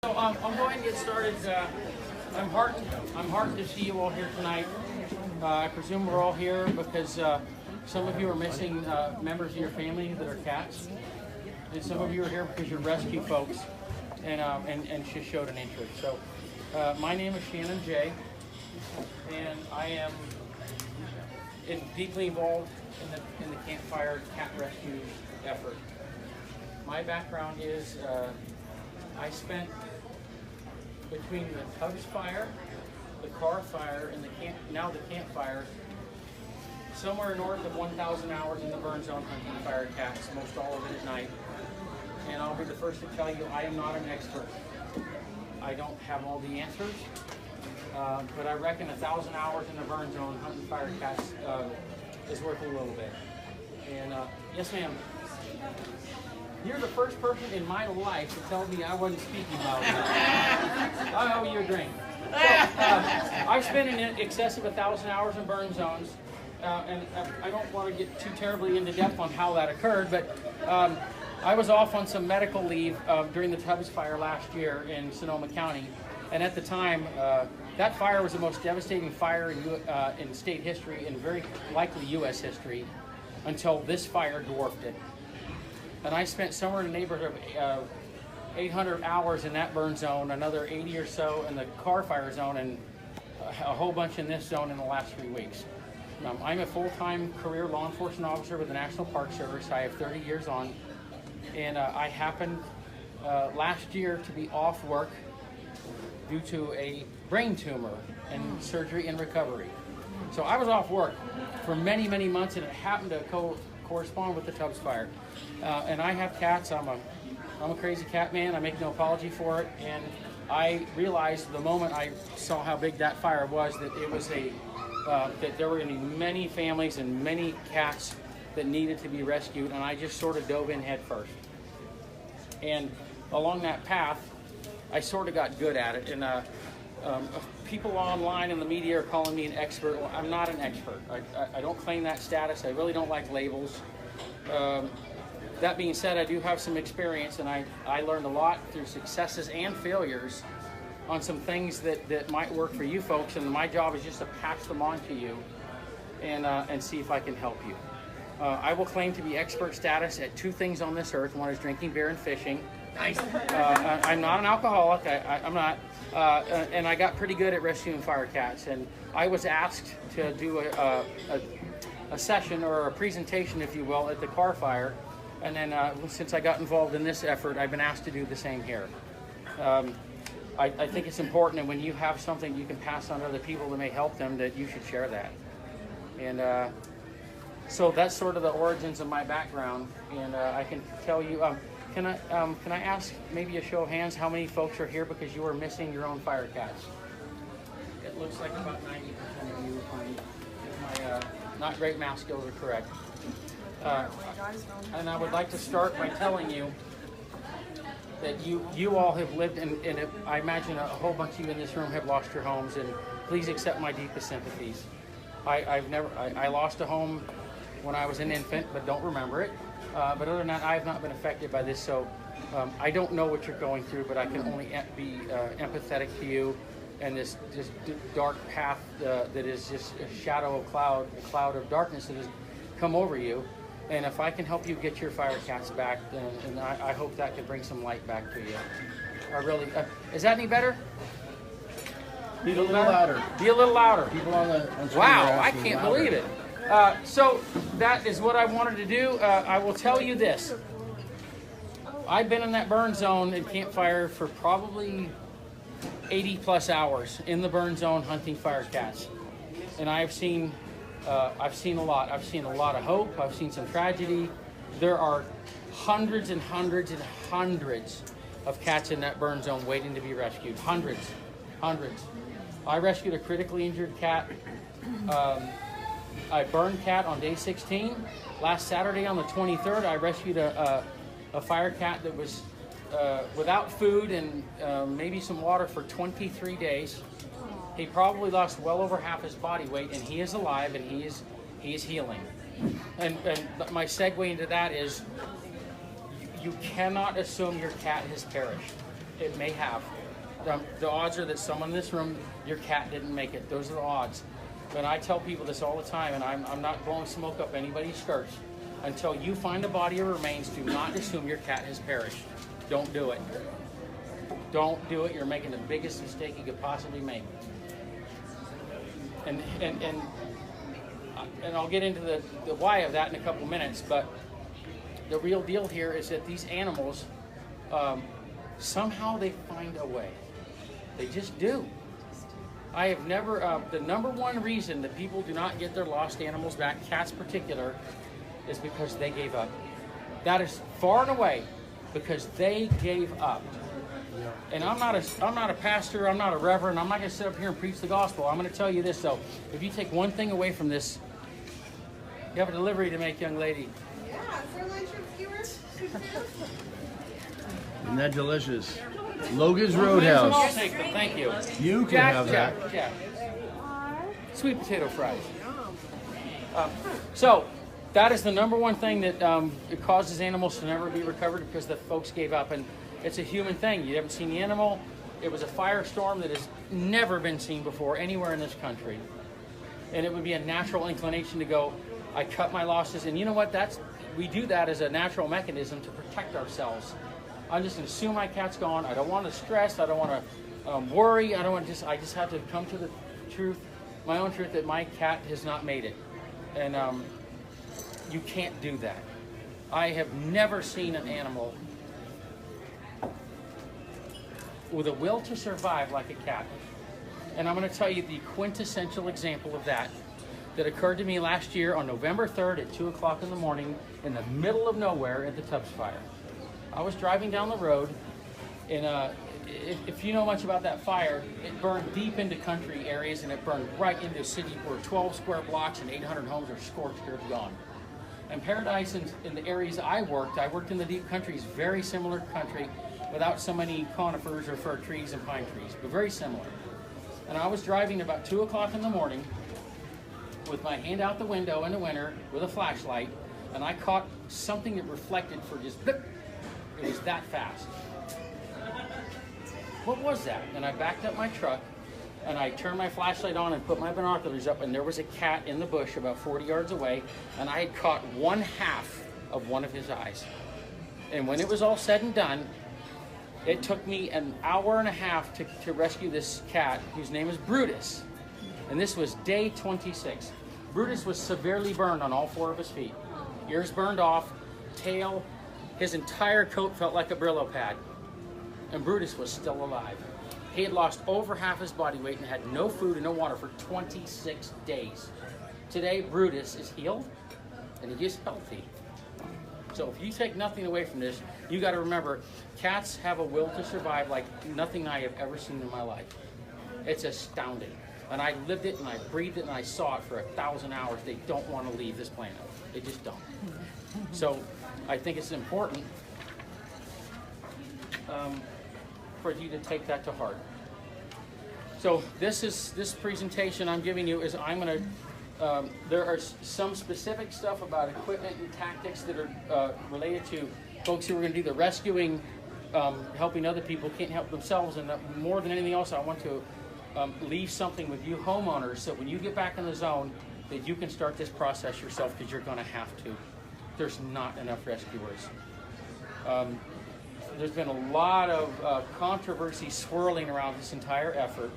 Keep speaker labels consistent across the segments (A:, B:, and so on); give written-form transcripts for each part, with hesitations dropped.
A: So I'm going to get started. I'm heartened to see you all here tonight. I presume we're all here because some of you are missing members of your family that are cats, and some of you are here because you're rescue folks and just showed an interest. So my name is Shannon Jay, and I am deeply involved in the campfire cat rescue effort. My background is I spent between the Tubbs fire, the car fire, and the campfire, somewhere north of 1,000 hours in the burn zone hunting fire cats, most all of it at night. And I'll be the first to tell you I am not an expert. I don't have all the answers, but I reckon 1,000 hours in the burn zone hunting fire cats is worth a little bit. And yes, ma'am. You're the first person in my life to tell me I wasn't speaking loud enough. I owe you a drink. So, I've spent in excess of 1,000 hours in burn zones, and I don't want to get too terribly into depth on how that occurred, but I was off on some medical leave during the Tubbs fire last year in Sonoma County, and at the time, that fire was the most devastating fire in state history and very likely U.S. history until this fire dwarfed it. And I spent somewhere in the neighborhood of 800 hours in that burn zone, another 80 or so in the car fire zone, and a whole bunch in this zone in the last 3 weeks. I'm a full-time career law enforcement officer with the National Park Service. I have 30 years on, and I happened last year to be off work due to a brain tumor and surgery and recovery. So I was off work for many, many months, and it happened to correspond with the Tubbs fire. And I have cats. I'm a crazy cat man. I make no apology for it. And I realized the moment I saw how big that fire was that it was that there were going to be many families and many cats that needed to be rescued. And I just sort of dove in head first. And along that path, I sort of got good at it. And people online in the media are calling me an expert. Well, I'm not an expert. I don't claim that status. I really don't like labels. That being said, I do have some experience, and I learned a lot through successes and failures on some things that might work for you folks, and my job is just to pass them on to you and see if I can help you. I will claim to be expert status at 2 things on this earth. One is drinking beer and fishing. Nice. I'm not an alcoholic. I'm not. And I got pretty good at rescuing fire cats. And I was asked to do a session or a presentation, if you will, at the car fire. And then since I got involved in this effort, I've been asked to do the same here. I think it's important that when you have something you can pass on to other people that may help them, that you should share that. And so that's sort of the origins of my background. And I can tell you, can I ask maybe a show of hands how many folks are here because you are missing your own fire cats? It looks like about 90% of you, if my not great math skills are correct. And I would like to start by telling you that you all have lived, and I imagine a whole bunch of you in this room have lost your homes, and please accept my deepest sympathies. I lost a home when I was an infant, but don't remember it. But other than that, I have not been affected by this, so I don't know what you're going through, but I can only be empathetic to you and this dark path that is just a shadow of a cloud of darkness that has come over you. And if I can help you get your fire cats back, then I hope that could bring some light back to you. I really, is that any better?
B: Be a little louder.
A: Be a little louder.
B: People on
A: wow, I can't believe it. So that is what I wanted to do. I will tell you this. I've been in that burn zone and campfire for probably 80 plus hours in the burn zone hunting fire cats. And I've seen a lot. I've seen a lot of hope. I've seen some tragedy. There are hundreds and hundreds and hundreds of cats in that burn zone waiting to be rescued. Hundreds. I rescued a critically injured cat. I burned cat on day 16. Last Saturday on the 23rd, I rescued a fire cat that was without food and maybe some water for 23 days. He probably lost well over half his body weight, and he is alive, and he is healing. And my segue into that is you cannot assume your cat has perished. It may have. The odds are that someone in this room, your cat didn't make it. Those are the odds. But I tell people this all the time, and I'm not blowing smoke up anybody's skirts. Until you find a body of remains, do not assume your cat has perished. Don't do it. Don't do it. You're making the biggest mistake you could possibly make. And I'll get into the why of that in a couple minutes, but the real deal here is that these animals, somehow they find a way. They just do. I have never, the number one reason that people do not get their lost animals back, cats particular, is because they gave up. That is far and away because they gave up. Yeah. And I'm not a pastor, I'm not a reverend, I'm not going to sit up here and preach the gospel. I'm going to tell you this though, if you take one thing away from this, you have a delivery to make, young lady.
C: Yeah, for lunch viewers.
B: Isn't that delicious? Logan's Roadhouse.
A: I'll take them, thank you.
B: You can have that.
A: Jack. Sweet potato fries. So, that is the number one thing that it causes animals to never be recovered because the folks gave up. And it's a human thing. You haven't seen the animal. It was a firestorm that has never been seen before anywhere in this country. And it would be a natural inclination to go, I cut my losses. And you know what? We do that as a natural mechanism to protect ourselves. I'm just going to assume my cat's gone. I don't want to stress. I don't want to worry. I just have to come to the truth, my own truth, that my cat has not made it. And you can't do that. I have never seen an animal with a will to survive like a cat. And I'm going to tell you the quintessential example of that occurred to me last year on November 3rd at 2 o'clock in the morning in the middle of nowhere at the Tubbs Fire. I was driving down the road, and if you know much about that fire, it burned deep into country areas, and it burned right into a city where 12 square blocks and 800 homes are scorched or gone. And Paradise, in the areas I worked in the deep countries, very similar country, without so many conifers or fir trees and pine trees, but very similar. And I was driving about 2 o'clock in the morning with my hand out the window in the winter with a flashlight, and I caught something that reflected for just blip. It was that fast. What was that? And I backed up my truck, and I turned my flashlight on and put my binoculars up, and there was a cat in the bush about 40 yards away, and I had caught one half of one of his eyes. And when it was all said and done, it took me an hour and a half to rescue this cat, whose name is Brutus. And this was day 26. Brutus was severely burned on all 4 of his feet. Ears burned off, tail, his entire coat felt like a Brillo pad. And Brutus was still alive. He had lost over half his body weight and had no food and no water for 26 days. Today, Brutus is healed and he is healthy. So if you take nothing away from this, you got to remember, cats have a will to survive like nothing I have ever seen in my life. It's astounding. And I lived it and I breathed it and I saw it for 1,000 hours. They don't want to leave this planet. They just don't. So I think it's important for you to take that to heart. So this presentation I'm giving you is there are some specific stuff about equipment and tactics that are related to folks who are going to do the rescuing, helping other people can't help themselves, and more than anything else, I want to leave something with you homeowners so when you get back in the zone that you can start this process yourself, because you're going to have to. There's not enough rescuers. There's been a lot of controversy swirling around this entire effort.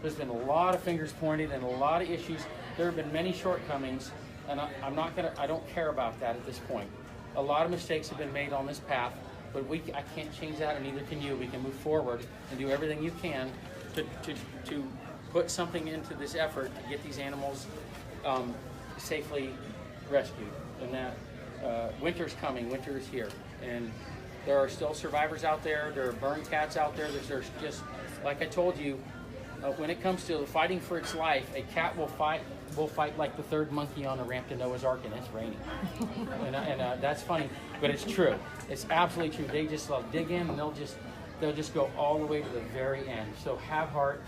A: There's been a lot of fingers pointed and a lot of issues. There have been many shortcomings, and I don't care about that at this point. A lot of mistakes have been made on this path, but I can't change that, and neither can you. We can move forward and do everything you can to put something into this effort to get these animals safely rescued. And that winter's coming, winter is here, and there are still survivors out there. There are burned cats out there. There's just, like I told you, when it comes to fighting for its life, a cat will fight like the third monkey on the ramp to Noah's Ark, and it's raining. and that's funny, but it's true. It's absolutely true. They just dig in, and they'll just go all the way to the very end. So have heart,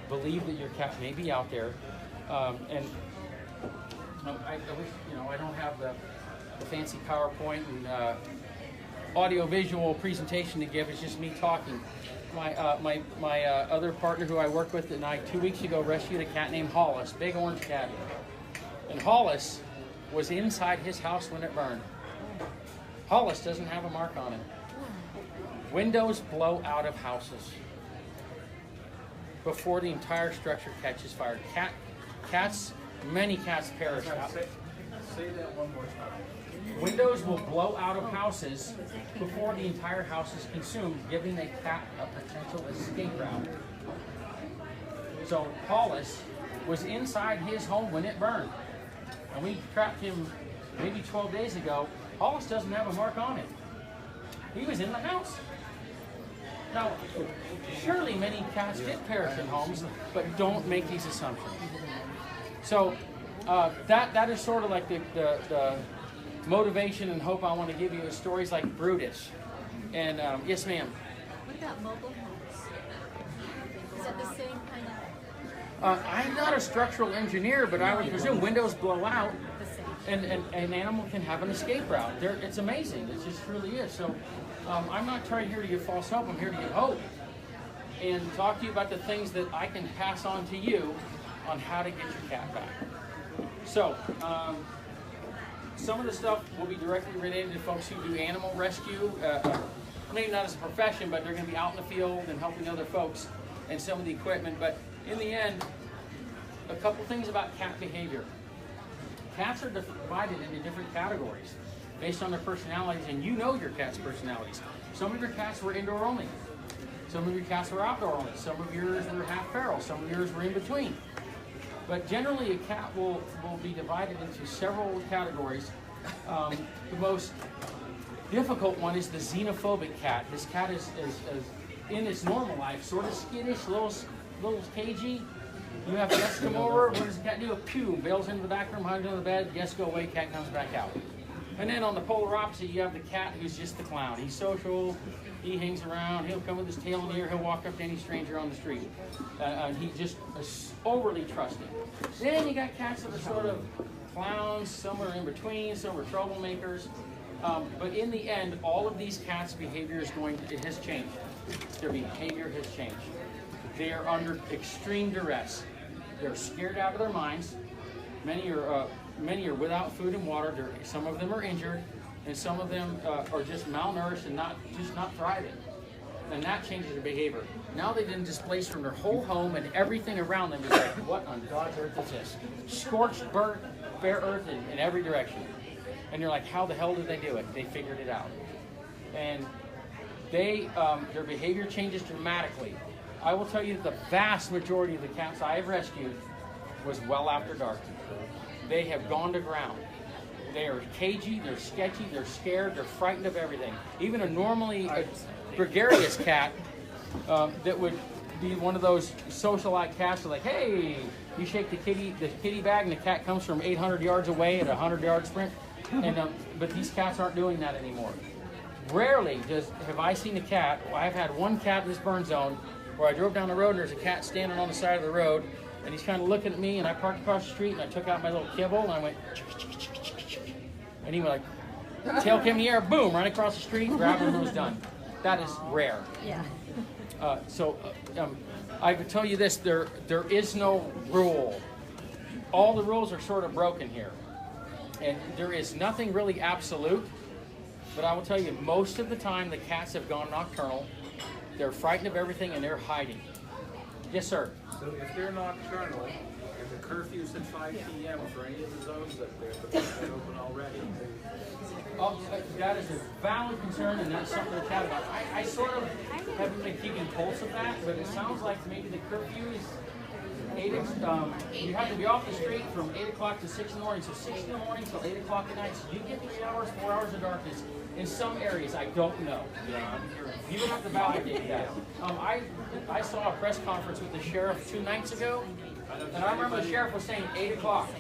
A: believe that your cat may be out there, and I wish I don't have the fancy PowerPoint and audio-visual presentation to give. It's just me talking. My other partner who I work with and I 2 weeks ago rescued a cat named Hollis, big orange cat. And Hollis was inside his house when it burned. Hollis doesn't have a mark on him. Windows blow out of houses before the entire structure catches fire. Many cats perish.
B: Say that one more time.
A: Windows will blow out of houses before the entire house is consumed, giving a cat a potential escape route. So Hollis was inside his home when it burned. And we trapped him maybe 12 days ago. Hollis doesn't have a mark on him. He was in the house. Now, surely many cats did perish in homes, but don't make these assumptions. So that is sort of like the motivation and hope I want to give you is stories like Brutus. And yes, ma'am.
D: What about mobile homes? Is that the same kind of?
A: I'm not a structural engineer, but I would presume windows blow out, and an animal can have an escape route. It's amazing. It just really is. So I'm not trying here to give false hope. I'm here to give hope and talk to you about the things that I can pass on to you on how to get your cat back. So some of the stuff will be directly related to folks who do animal rescue. Maybe not as a profession, but they're going to be out in the field and helping other folks and some of the equipment. But in the end, a couple things about cat behavior. Cats are divided into different categories based on their personalities, and you know your cat's personalities. Some of your cats were indoor only. Some of your cats were outdoor only. Some of yours were half feral. Some of yours were in between. But generally, a cat will be divided into several categories. The most difficult one is the xenophobic cat. This cat is in its normal life, sort of skittish, little cagey. You have guests come over, what does the cat do? A pew, bails into the back room, hides under the bed, guests go away, cat comes back out. And then on the polar opposite, you have the cat who's just the clown. He's social, he hangs around, he'll come with his tail in the air, he'll walk up to any stranger on the street. He just is overly trusting. Then you got cats that are sort of clowns, some are in between, some are troublemakers. But in the end, all of these cats' behavior has changed. Their behavior has changed. They are under extreme duress. They're scared out of their minds. Many are without food and water. Some of them are injured, and some of them are just malnourished and not thriving. And that changes their behavior. Now they've been displaced from their whole home, and everything around them is like, what on God's earth is this? Scorched, burnt, bare earth in every direction. And you're like, how the hell did they do it? They figured it out. And their behavior changes dramatically. I will tell you that the vast majority of the cats I have rescued was well after dark. They have gone to ground. They are cagey, they're sketchy, they're scared, they're frightened of everything. Even a normally gregarious cat that would be one of those socialite cats like, hey, you shake the kitty bag and the cat comes from 800 yards away at a 100-yard sprint. And but these cats aren't doing that anymore. Rarely have I seen a cat. Well, I've had one cat in this burn zone where I drove down the road and there's a cat standing on the side of the road and he's kind of looking at me, and I parked across the street and I took out my little kibble and I went and he went like tail came in the air, boom, right across the street, grabbed him and was done. That is rare.
D: Yeah.
A: I would tell you this, there is no rule. All the rules are sort of broken here. And there is nothing really absolute, but I will tell you, most of the time the cats have gone nocturnal. They're frightened of everything and they're hiding. Yes, sir.
B: So if they're nocturnal and the curfew's at 5 p.m. for any of the zones that they're open already.
A: That is a valid concern, and that's something to chat about. I sort of haven't been keeping pulse of that, but it sounds like maybe the curfew is you have to be off the street from 8 o'clock to 6 in the morning. So 6 in the morning till 8 o'clock at night. So you get 3 hours, 4 hours of darkness. In some areas, I don't know. You don't have to validate that. I saw a press conference with the sheriff 2 nights ago, and I remember the sheriff was saying 8 o'clock.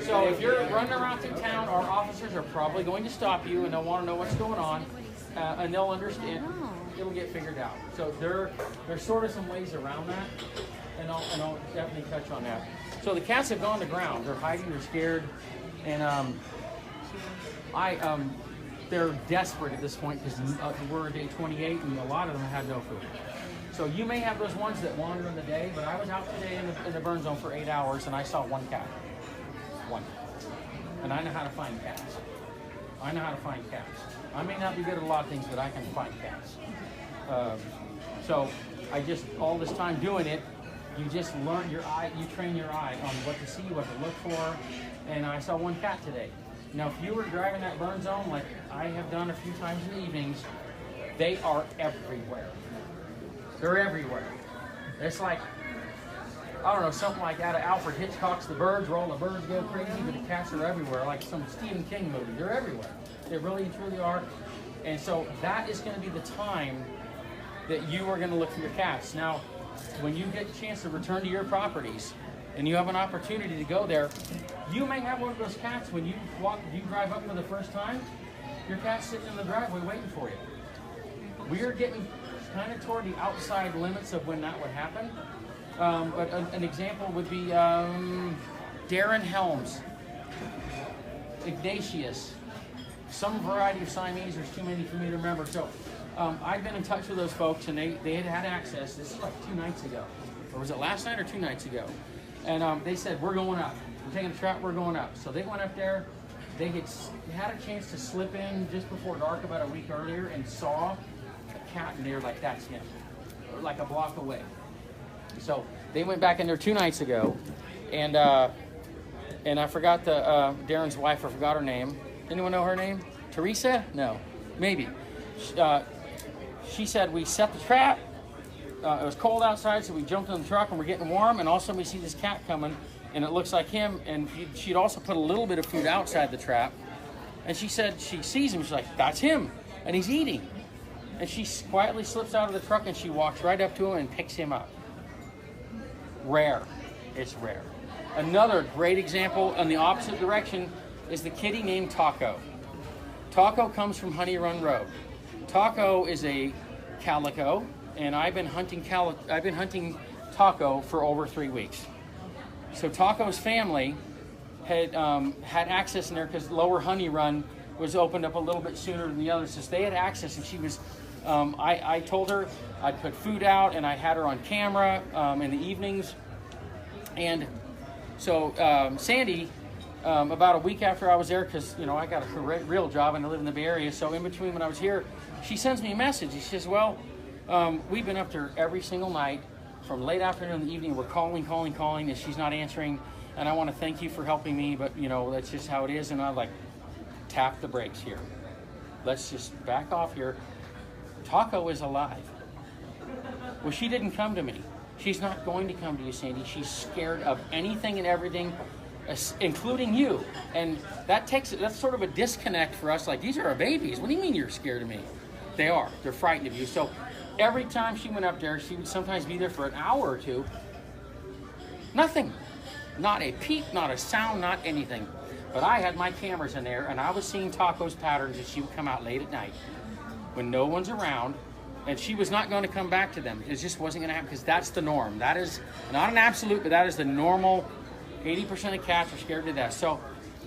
A: So if you're running around through town, our officers are probably going to stop you, and they'll want to know what's going on, and they'll understand. It'll get figured out. So there's sort of some ways around that, and I'll definitely touch on that. So the cats have gone to ground. They're hiding. They're scared, and they're desperate at this point because we're day 28 and a lot of them had no food. So you may have those ones that wander in the day, but I was out today in the burn zone for 8 hours and I saw one cat. One. And I know how to find cats. I know how to find cats. I may not be good at a lot of things, but I can find cats. So I just, all this time doing it, you just learn your eye, you train your eye on what to see, what to look for. And I saw one cat today. Now, if you were driving that burn zone, like I have done a few times in the evenings, they are everywhere. They're everywhere. It's like, I don't know, something like out of Alfred Hitchcock's The Birds, where all the birds go crazy, but the cats are everywhere, like some Stephen King movie. They're everywhere. They really and truly are. And so that is going to be the time that you are going to look for your cats. Now, when you get a chance to return to your properties and you have an opportunity to go there, you may have one of those cats when you drive up for the first time, your cat's sitting in the driveway waiting for you. We are getting kind of toward the outside limits of when that would happen. But an example would be Darren Helms, Ignatius, some variety of Siamese. There's too many for me to remember. So I've been in touch with those folks, and they had access. This is like 2 nights ago. Or was it last night or 2 nights ago? And they said, we're going up. We're taking a trap, we're going up. So they went up there. They had a chance to slip in just before dark about a week earlier and saw a cat, and they were like, that's him. Like a block away. So they went back in there 2 nights ago, and I forgot Darren's wife. I forgot her name. Anyone know her name? Teresa? No, maybe. She said we set the trap. It was cold outside, so we jumped in the truck and we're getting warm. And all of a sudden we see this cat coming, and it looks like him. And she'd also put a little bit of food outside the trap. And she said she sees him. She's like, that's him, and he's eating. And she quietly slips out of the truck and she walks right up to him and picks him up. Rare. It's rare. Another great example in the opposite direction is the kitty named Taco. Taco comes from Honey Run Road. Taco is a calico, and I've been hunting Taco for over 3 weeks. So Taco's family had access in there because Lower Honey Run was opened up a little bit sooner than the others. So they had access, and she was. I told her I'd put food out, and I had her on camera in the evenings. And so Sandy, about a week after I was there, because I got a real job and I live in the Bay Area. So in between when I was here, she sends me a message. She says, "Well, we've been up there every single night from late afternoon to the evening. We're calling, and she's not answering. And I want to thank you for helping me, but that's just how it is." And I like tap the brakes here. Let's just back off here. Taco is alive. Well, she didn't come to me. She's not going to come to you, Sandy. She's scared of anything and everything, including you. And that's sort of a disconnect for us. Like, these are our babies. What do you mean you're scared of me? They are. They're frightened of you. So every time she went up there, she would sometimes be there for an hour or two. Nothing. Not a peep, not a sound, not anything. But I had my cameras in there, and I was seeing Taco's patterns as she would come out late at night when no one's around, and she was not going to come back to them. It just wasn't going to happen, because that's the norm. That is not an absolute, but that is the normal. 80% of cats are scared to death. So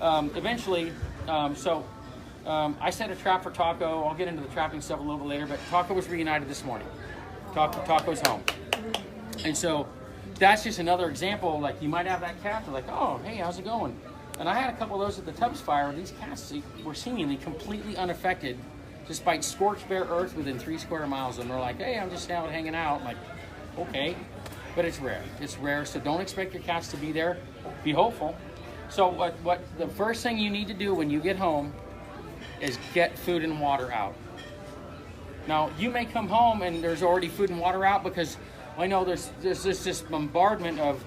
A: eventually, I set a trap for Taco. I'll get into the trapping stuff a little bit later, but Taco was reunited this morning. Taco's home. And so that's just another example. Like, you might have that cat, they're like, oh, hey, how's it going? And I had a couple of those at the Tubbs fire. These cats were seemingly completely unaffected, despite scorched bare earth within 3 square miles. And they're like, hey, I'm just out hanging out. I'm like, okay. But it's rare. It's rare, so don't expect your cats to be there. Be hopeful. So what the first thing you need to do when you get home is get food and water out. Now, you may come home and there's already food and water out, because I know there's this bombardment of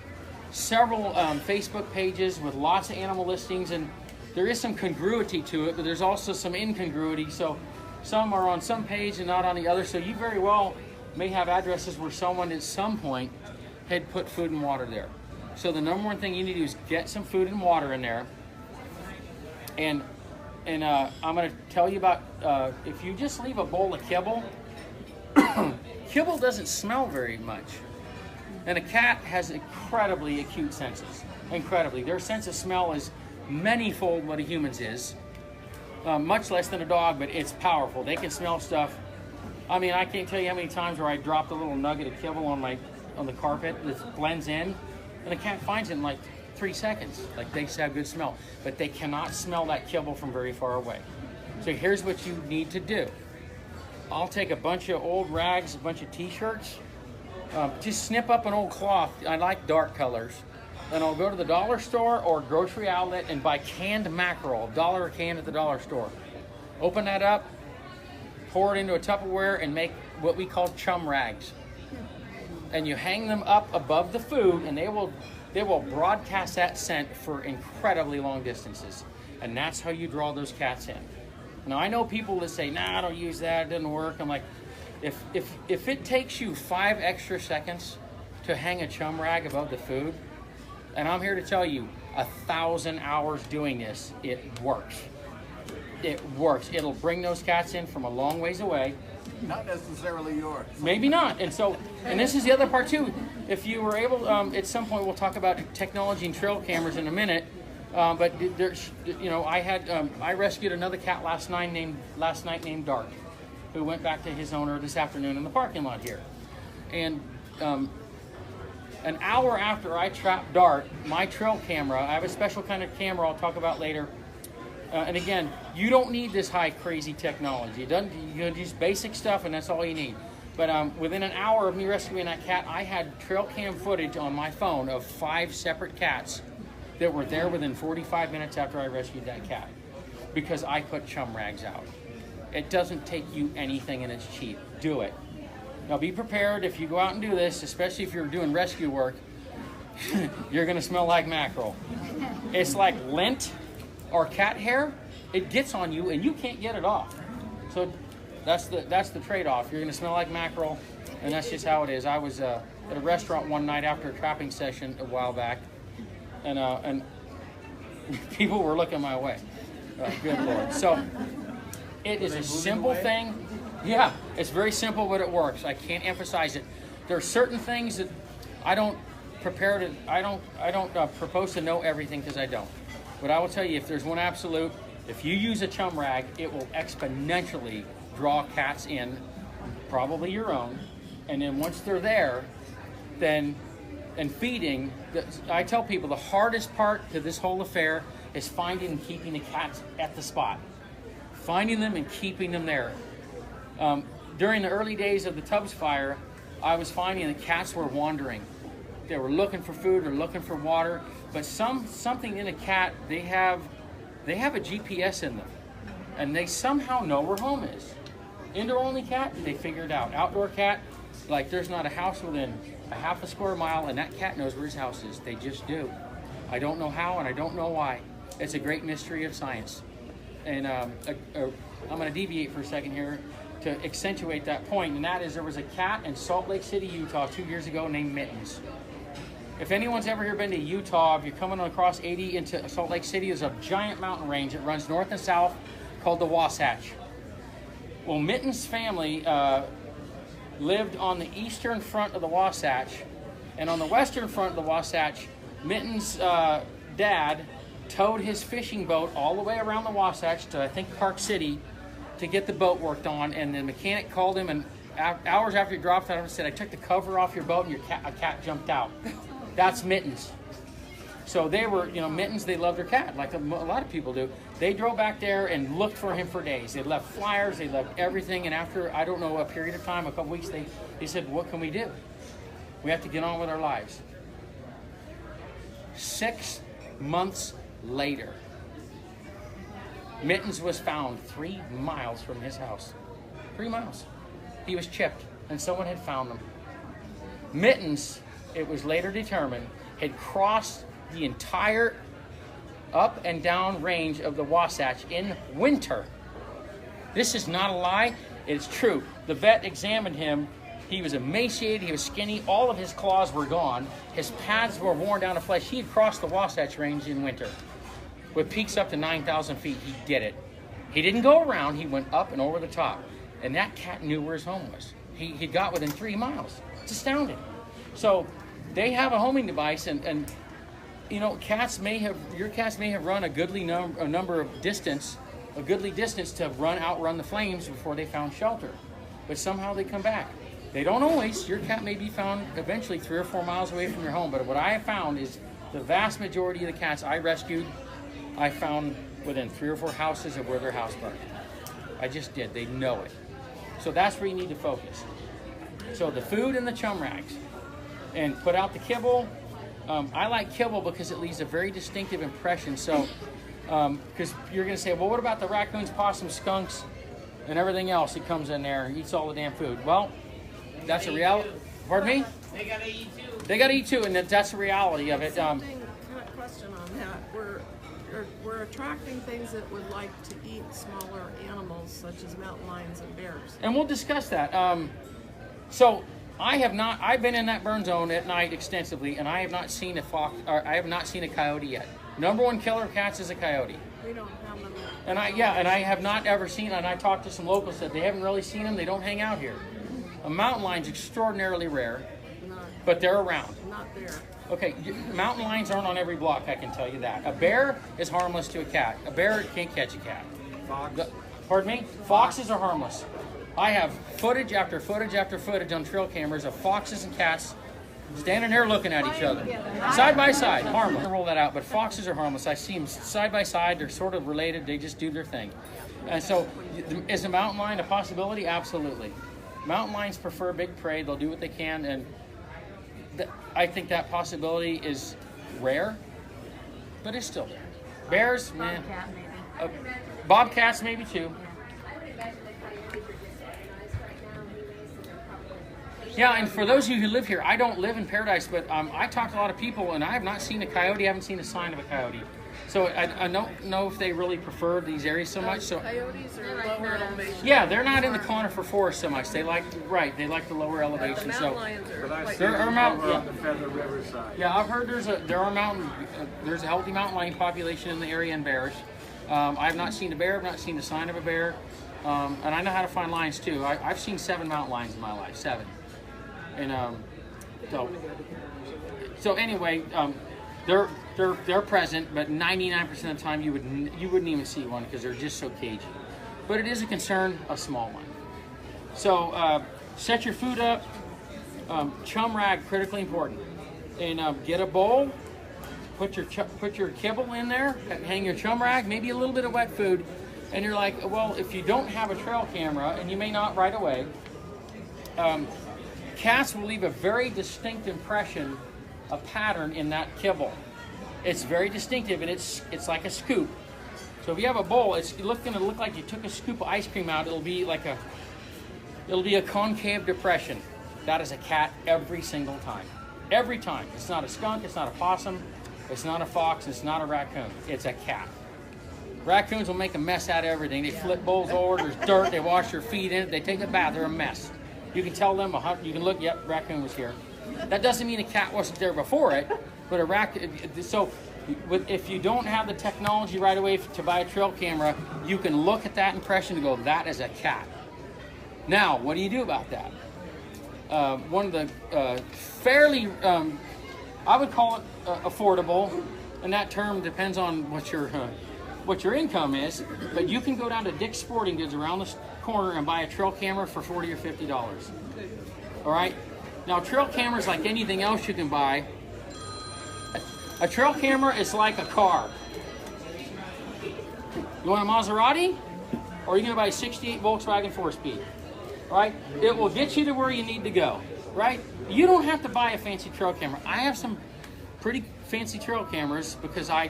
A: several Facebook pages with lots of animal listings, and there is some congruity to it, but there's also some incongruity. So some are on some page and not on the other. So you very well may have addresses where someone at some point had put food and water there. So the number one thing you need to do is get some food and water in there. And I'm going to tell you about, if you just leave a bowl of kibble, kibble doesn't smell very much. And a cat has incredibly acute senses. Incredibly. Their sense of smell is many-fold what a human's is. much less than a dog, but it's powerful. They can smell stuff. I mean, I can't tell you how many times where I dropped a little nugget of kibble on the carpet that blends in, and the cat finds it in like 3 seconds. Like, they just have good smell, but they cannot smell that kibble from very far away. So here's what you need to do. I'll take a bunch of old rags, a bunch of t-shirts, just snip up an old cloth. I like dark colors. And I'll go to the dollar store or grocery outlet and buy canned mackerel, $1 a can at the dollar store. Open that up, pour it into a Tupperware, and make what we call chum rags. And you hang them up above the food, and they will broadcast that scent for incredibly long distances. And that's how you draw those cats in. Now, I know people that say, nah, I don't use that, it doesn't work. I'm like, if it takes you 5 extra seconds to hang a chum rag above the food, and I'm here to tell you, 1,000 hours doing this, it works. It works. It'll bring those cats in from a long ways away.
E: Not necessarily yours.
A: Maybe not. And this is the other part too. If you were able, at some point we'll talk about technology and trail cameras in a minute. But there's, I rescued another cat last night named Dart, who went back to his owner this afternoon in the parking lot here. And an hour after I trapped Dart, my trail camera, I have a special kind of camera I'll talk about later. And again, you don't need this high crazy technology. You use basic stuff and that's all you need. But within an hour of me rescuing that cat, I had trail cam footage on my phone of 5 separate cats that were there within 45 minutes after I rescued that cat, because I put chum rags out. It doesn't take you anything and it's cheap. Do it. Now be prepared if you go out and do this, especially if you're doing rescue work, you're gonna smell like mackerel. It's like lint or cat hair. It gets on you and you can't get it off. So that's the trade-off. You're gonna smell like mackerel, and that's just how it is. I was at a restaurant one night after a trapping session a while back, and people were looking my way. Good Lord. So it is a simple thing. Yeah, it's very simple, but it works. I can't emphasize it. There are certain things that I don't propose to know everything, because I don't. But I will tell you, if there's one absolute, if you use a chum rag, it will exponentially draw cats in, probably your own. And then once they're there, and feeding, I tell people the hardest part to this whole affair is finding and keeping the cats at the spot. Finding them and keeping them there. During the early days of the Tubbs fire, I was finding the cats were wandering. They were looking for food or looking for water, but something in a cat, they have a GPS in them, and they somehow know where home is. Indoor only cat, they figure it out. Outdoor cat, like there's not a house within a half a square mile, and that cat knows where his house is. They just do. I don't know how, and I don't know why. It's a great mystery of science. And I'm going to deviate for a second here to accentuate that point, and that is there was a cat in Salt Lake City, Utah 2 years ago named Mittens. If anyone's ever here been to Utah, if you're coming across 80 into Salt Lake City, there's a giant mountain range that runs north and south called the Wasatch. Well, Mittens' family lived on the eastern front of the Wasatch, and on the western front of the Wasatch, Mittens' dad towed his fishing boat all the way around the Wasatch to, I think, Park City to get the boat worked on, and the mechanic called him, and hours after he dropped out, and said, I took the cover off your boat and a cat jumped out. That's Mittens. So they were, Mittens, they loved their cat, like a lot of people do. They drove back there and looked for him for days. They left flyers, they left everything, and after, I don't know, a period of time, a couple weeks, they said, what can we do? We have to get on with our lives. 6 months later, Mittens was found 3 miles from his house. 3 miles. He was chipped, and someone had found him. Mittens, it was later determined, had crossed the entire up and down range of the Wasatch in winter. This is not a lie. It's true. The vet examined him. He was emaciated. He was skinny. All of his claws were gone. His pads were worn down to flesh. He had crossed the Wasatch Range in winter. With peaks up to 9,000 feet, he did it. He didn't go around. He went up and over the top. And that cat knew where his home was. He got within 3 miles. It's astounding. So they have a homing device, and your cats may have run a goodly number of distance a goodly distance to outrun the flames before they found shelter. But somehow they come back. They don't always. Your cat may be found eventually 3 or 4 miles away from your home. But what I have found is the vast majority of the cats I rescued, I found within 3 or 4 houses of where their house burned. I just did. They know it. So that's where you need to focus. So the food and the chum rags. And put out the kibble. I like kibble because it leaves a very distinctive impression. So, because you're going to say, well, what about the raccoons, possums, skunks, and everything else that comes in there and eats all the damn food? Well, that's a reality. Pardon me?
F: They gotta eat too.
A: They got to eat too, and that's the reality of it.
C: Kind of question on that. We're attracting things that would like to eat smaller animals such as mountain lions and bears.
A: And we'll discuss that. So I've been in that burn zone at night extensively, and I have not seen a fox, or I have not seen a coyote yet. Number one killer of cats is a coyote.
C: We don't have them.
A: And I have not ever seen, and I talked to some locals that they haven't really seen them. They don't hang out here. A mountain lion's extraordinarily rare, but they're around.
C: Not there.
A: Okay, mountain lions aren't on every block, I can tell you that. A bear is harmless to a cat. A bear can't catch a cat.
B: Fox.
A: Pardon me? Foxes are harmless. I have footage after footage after footage on trail cameras of foxes and cats standing there looking at each other. Side by side, harmless. Roll that out, but foxes are harmless. I see them side by side. They're sort of related. They just do their thing. And so, is a mountain lion a possibility? Absolutely. Mountain lions prefer big prey. They'll do what they can, and I think that possibility is rare, but it's still there. Bears, man.
D: Bobcat, maybe.
A: Bobcats, maybe too. Yeah, and for those of you who live here, I don't live in Paradise, but I talk to a lot of people, and I have not seen a coyote. I haven't seen a sign of a coyote. So I don't know if they really prefer these areas so much. So
C: Coyotes are lower elevation.
A: yeah, they're not in the conifer forest so much. They like they like the lower elevation.
C: The
A: So
C: mountain lions are
B: But I
C: quite
B: see them over
A: mountain-
B: on the Feather River side.
A: yeah, I've heard there's a healthy mountain lion population in the area and bears. I've not seen a bear. I've not seen a sign of a bear, and I know how to find lions too. I've seen 7 mountain lions in my life, 7. And so anyway, they're present, but 99% of the time you wouldn't even see one because they're just so cagey. But it is a concern, a small one. So set your food up. Chum rag, critically important. And get a bowl. Put your kibble in there. Hang your chum rag. Maybe a little bit of wet food. And you're like, well, if you don't have a trail camera, and you may not right away. Cats will leave a very distinct impression, a pattern in that kibble. It's very distinctive, and it's like a scoop. So if you have a bowl, it's going to look like you took a scoop of ice cream out. It'll be a concave depression. That is a cat every single time. Every time. It's not a skunk. It's not a possum. It's not a fox. It's not a raccoon. It's a cat. Raccoons will make a mess out of everything. They flip bowls over. There's dirt. They wash their feet in it. They take a bath. They're a mess. You can tell them, you can look, yep, raccoon was here. That doesn't mean a cat wasn't there before it, but a raccoon, so if you don't have the technology right away to buy a trail camera, you can look at that impression and go, that is a cat. Now, what do you do about that? One of the fairly, I would call it affordable, and that term depends on what your income is, but you can go down to Dick's Sporting Goods around the corner and buy a trail camera for $40 or $50. All right? Now, trail cameras, like anything else you can buy, a trail camera is like a car. You want a Maserati? Or are you going to buy a 68 Volkswagen 4-speed? Right? It will get you to where you need to go. Right? You don't have to buy a fancy trail camera. I have some pretty fancy trail cameras because I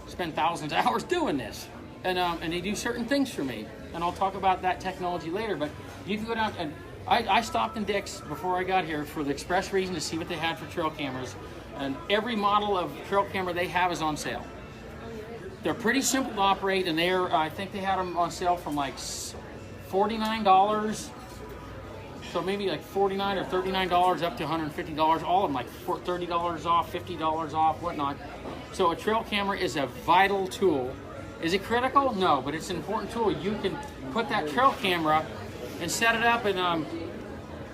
A: spend thousands of hours doing this. And they do certain things for me. And I'll talk about that technology later. But you can go down, and I stopped in Dick's before I got here for the express reason to see what they had for trail cameras. And every model of trail camera they have is on sale. They're pretty simple to operate, and I think they had them on sale from like $49. So maybe like $49 or $39 up to $150. All of them like $30 off, $50 off, whatnot. So a trail camera is a vital tool. Is it critical? No, but it's an important tool. You can put that trail camera and set it up, and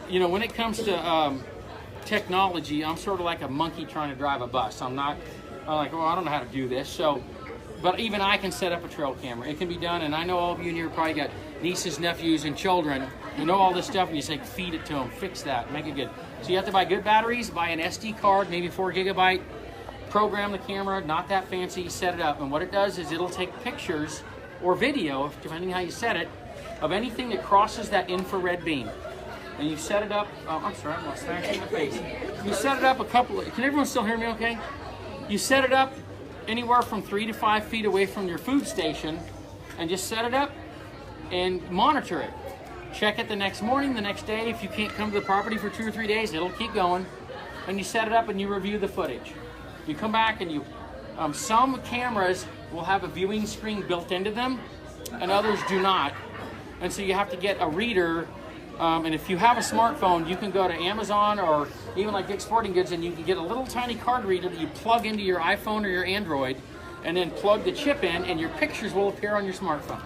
A: when it comes to technology, I'm sort of like a monkey trying to drive a bus. I'm not like, well, I don't know how to do this. So but even I can set up a trail camera. It can be done, and I know all of you in here probably got nieces, nephews, and children who know all this stuff, and you say, feed it to them, fix that, make it good. So you have to buy good batteries, buy an SD card, maybe 4 gigabyte, program the camera, not that fancy, set it up. And what it does is it'll take pictures or video, depending how you set it, of anything that crosses that infrared beam. And you set it up, I'm sorry, I'm going to smash you in the face. You set it up can everyone still hear me okay? You set it up anywhere from 3 to 5 feet away from your food station, and just set it up and monitor it. Check it the next morning, the next day. If you can't come to the property for 2 or 3 days, it'll keep going. And you set it up and you review the footage. You come back and you, some cameras will have a viewing screen built into them, and others do not. And so you have to get a reader, and if you have a smartphone, you can go to Amazon or even like Dick's Sporting Goods, and you can get a little tiny card reader that you plug into your iPhone or your Android, and then plug the chip in, and your pictures will appear on your smartphone.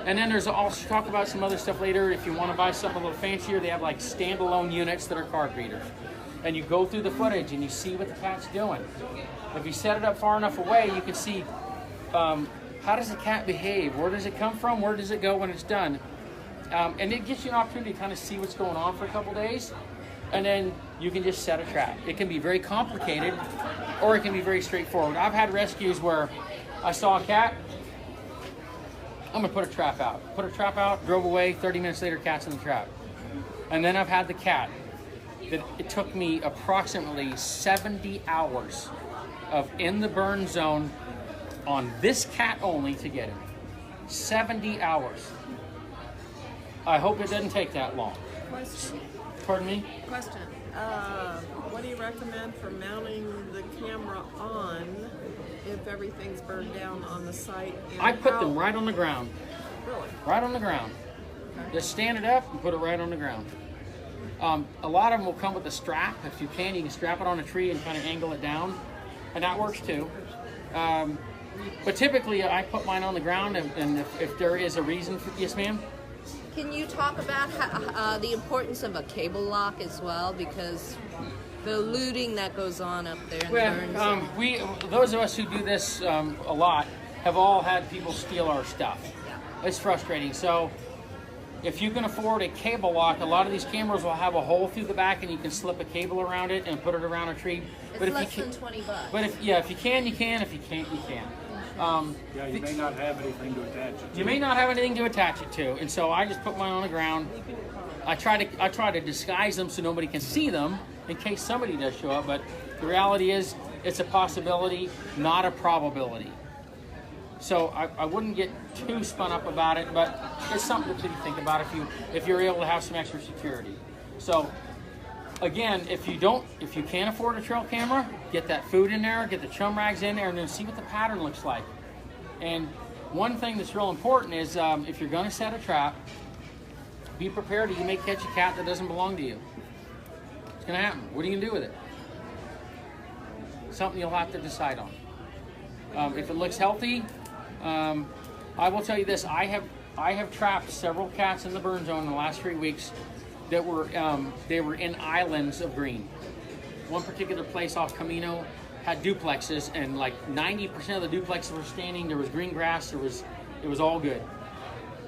A: And then there's also, talk about some other stuff later. If you want to buy something a little fancier, they have like standalone units that are card readers. And you go through the footage and you see what the cat's doing. If you set it up far enough away, you can see how does the cat behave? Where does it come from? Where does it go when it's done? And it gives you an opportunity to kind of see what's going on for a couple days. And then you can just set a trap. It can be very complicated, or it can be very straightforward. I've had rescues where I saw a cat, I'm gonna put a trap out. Put a trap out, drove away, 30 minutes later, cat's in the trap. And then I've had the cat that it took me approximately 70 hours of in the burn zone on this cat only to get him. 70 hours. I hope it doesn't take that long.
C: Question.
A: Pardon me?
C: Question. What do you recommend for mounting the camera on if everything's burned down on the site?
A: I put them right on the ground.
C: Really?
A: Right on the ground.
C: Okay.
A: Just stand it up and put it right on the ground. A lot of them will come with a strap. If you can strap it on a tree and kind of angle it down, and that works too. But typically, I put mine on the ground, and if there is a reason for, yes, ma'am?
F: Can you talk about how, the importance of a cable lock as well? Because the looting that goes on up there in the burn zone.
A: Those of us who do this a lot have all had people steal our stuff.
F: Yeah.
A: It's frustrating. So if you can afford a cable lock, a lot of these cameras will have a hole through the back, and you can slip a cable around it and put it around a tree.
F: It's
A: but
F: less than $20.
A: But if you can, you can. If you can't, you can't.
B: Yeah, you may not have anything to attach it to.
A: You may not have anything to attach it to, and so I just put mine on the ground. I try to disguise them so nobody can see them in case somebody does show up. But the reality is, it's a possibility, not a probability. So I wouldn't get too spun up about it, but it's something to think about if you're able to have some extra security. So again, if you can't afford a trail camera, get that food in there, get the chum rags in there, and then see what the pattern looks like. And one thing that's real important is if you're going to set a trap, be prepared that you may catch a cat that doesn't belong to you. It's going to happen. What are you going to do with it? Something you'll have to decide on. If it looks healthy, I will tell you this: I have trapped several cats in the burn zone in the last 3 weeks that were they were in islands of green. One particular place off Camino had duplexes, and like 90% of the duplexes were standing. There was green grass. It was all good.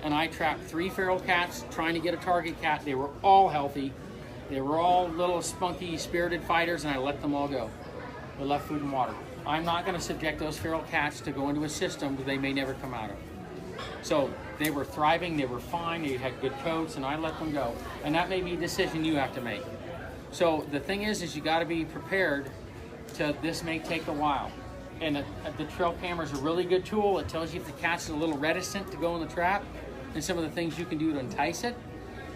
A: And I trapped 3 feral cats trying to get a target cat. They were all healthy. They were all little spunky, spirited fighters, and I let them all go. We left food and water. I'm not going to subject those feral cats to go into a system that they may never come out of. So they were thriving, they were fine, they had good coats, and I let them go. And that may be a decision you have to make. So the thing is you got to be prepared to, this may take a while. And the trail camera is a really good tool. It tells you if the cat's a little reticent to go in the trap, and some of the things you can do to entice it.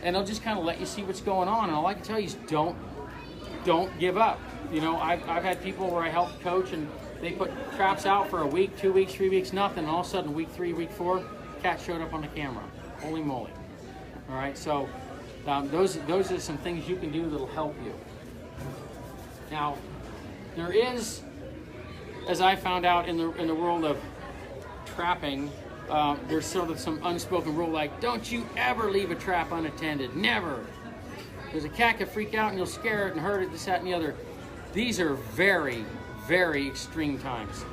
A: And it'll just kind of let you see what's going on. And all I can tell you is don't give up. You know, I've had people where I help coach, and they put traps out for a week, 2 weeks, 3 weeks, nothing. And all of a sudden, week 3, week 4, cat showed up on the camera. Holy moly. All right, so those are some things you can do that'll help you. Now, there is, as I found out in the world of trapping, there's sort of some unspoken rule like, don't you ever leave a trap unattended. Never. Because a cat could freak out and you'll scare it and hurt it, this, that, and the other. These are very, very extreme times.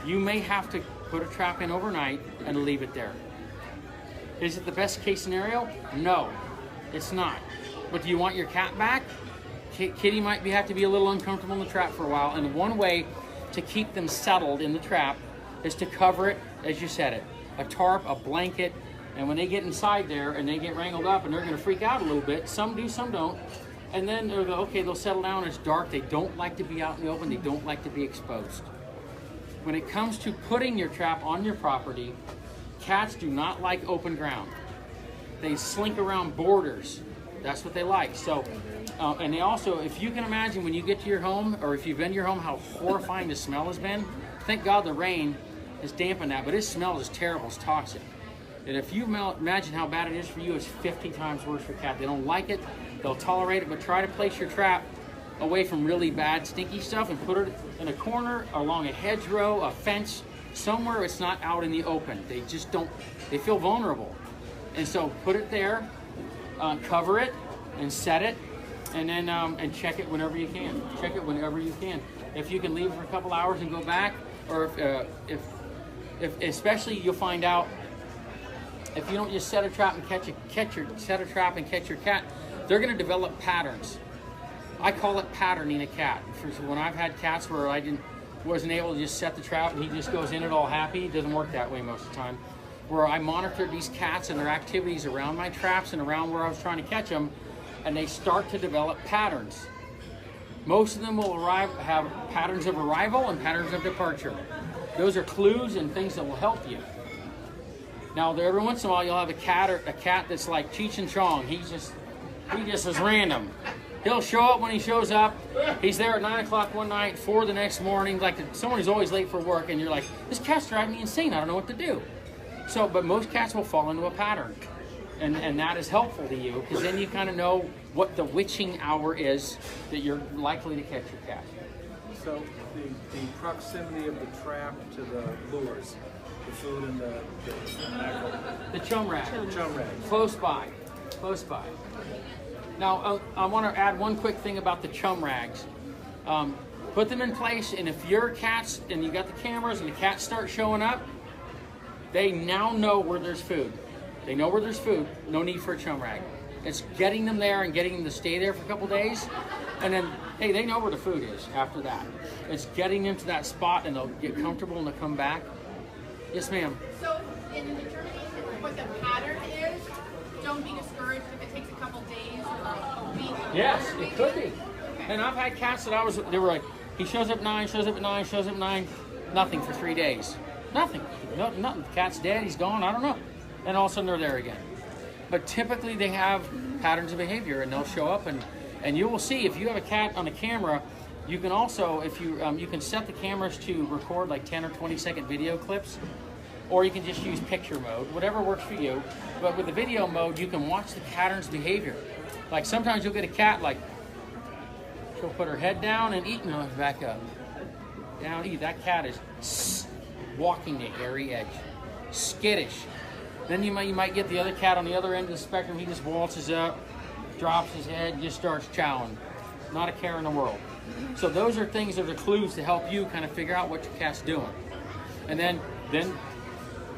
A: you may have to put a trap in overnight and leave it there. Is it the best case scenario? No, it's not. But do you want your cat back? Kitty might have to be a little uncomfortable in the trap for a while, and one way to keep them settled in the trap is to cover it as you set it. A tarp, a blanket, and when they get inside there and they get wrangled up and they're going to freak out a little bit, some do, some don't, and then they'll go, okay, they'll settle down, it's dark, they don't like to be out in the open, they don't like to be exposed. When it comes to putting your trap on your property, cats do not like open ground. They slink around borders. That's what they like. So, and they also, if you can imagine when you get to your home, or if you've been to your home, how horrifying the smell has been. Thank God the rain has dampened that, but its smell is terrible, it's toxic. And if you imagine how bad it is for you, it's 50 times worse for cat. They don't like it, they'll tolerate it, but try to place your trap away from really bad, stinky stuff and put it in a corner, along a hedgerow, a fence, somewhere it's not out in the open. They just don't, they feel vulnerable. And so put it there, cover it, and set it, and then and check it whenever you can. Check it whenever you can. If you can leave it for a couple hours and go back, or if especially you'll find out if you don't just set a trap and set a trap and catch your cat, they're going to develop patterns. I call it patterning a cat. When I've had cats where I wasn't able to just set the trap and he just goes in it all happy, it doesn't work that way most of the time. Where I monitored these cats and their activities around my traps and around where I was trying to catch them, and they start to develop patterns. Most of them will have patterns of arrival and patterns of departure. Those are clues and things that will help you. Now, every once in a while, you'll have a cat that's like Cheech and Chong. He just is random. He'll show up when he shows up. He's there at 9 o'clock one night, 4 the next morning. Like someone who's always late for work, and you're like, this cat's driving me insane. I don't know what to do. So, but most cats will fall into a pattern, and that is helpful to you because then you kind of know what the witching hour is that you're likely to catch your cat.
B: So the proximity of the trap to the lures, the food and the
A: chum rag.
B: Chum rag.
A: Close by. Close by. Now, I want to add one quick thing about the chum rags. Put them in place, and if your cats, and you got the cameras, and the cats start showing up, they now know where there's food. They know where there's food. No need for a chum rag. It's getting them there and getting them to stay there for a couple days, and then, hey, they know where the food is after that. It's getting them to that spot, and they'll get comfortable and they'll come back. Yes, ma'am.
D: So, in determining what the pattern is, don't be discouraged if it takes a couple days or a week.
A: Yes, it could be. And I've had cats that they were like, he shows up at 9, shows up at 9, shows up at 9, nothing for 3 days. Nothing. Nothing. The cat's dead, he's gone, I don't know. And all of a sudden they're there again. But typically they have patterns of behavior, and they'll show up, and you will see if you have a cat on a camera. You can also, if you you can set the cameras to record like 10 or 20-second video clips, or you can just use picture mode, whatever works for you. But with the video mode, you can watch the pattern's behavior. Like sometimes you'll get a cat like, she'll put her head down and eat, no, back up. Down, eat. That cat is walking the hairy edge, skittish. Then you might get the other cat on the other end of the spectrum. He just waltzes up, drops his head, and just starts chowing. Not a care in the world. So those are things that are clues to help you kind of figure out what your cat's doing. And then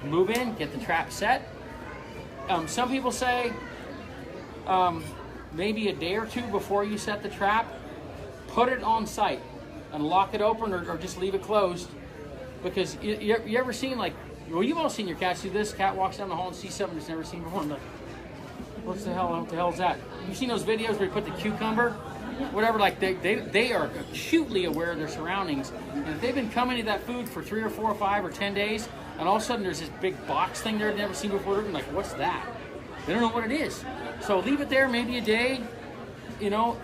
A: move in, get the trap set. Some people say maybe a day or two before you set the trap, put it on site and lock it open, or just leave it closed. Because you ever seen, like, well, you've all seen your cats do this. Cat walks down the hall and sees something it's never seen before. And like, what the hell is that? You've seen those videos where you put the cucumber, whatever, like they are acutely aware of their surroundings. And if they've been coming to that food for 3 or 4 or 5 or 10 days, and all of a sudden there's this big box thing there they've never seen before, they're like, what's that? They don't know what it is. So leave it there maybe a day. You know,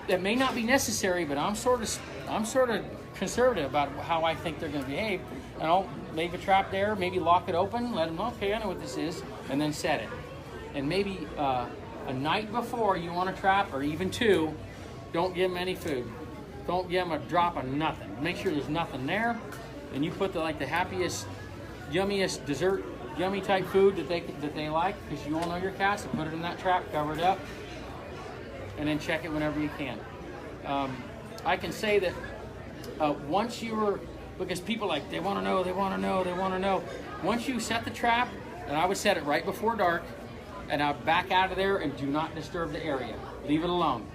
A: it may not be necessary, but I'm sort of conservative about how I think they're going to behave. And I'll leave a trap there, maybe lock it open, let them know, okay, I know what this is, and then set it. And maybe a night before you want to trap, or even 2, don't give them any food. Don't give them a drop of nothing. Make sure there's nothing there, and you put the happiest, yummiest dessert, yummy type food that they like, because you all know your cats, and put it in that trap, cover it up, and then check it whenever you can. I can say that once you're because people like, they want to know, they want to know, they want to know. Once you set the trap, and I would set it right before dark, and I'd back out of there and do not disturb the area. Leave it alone.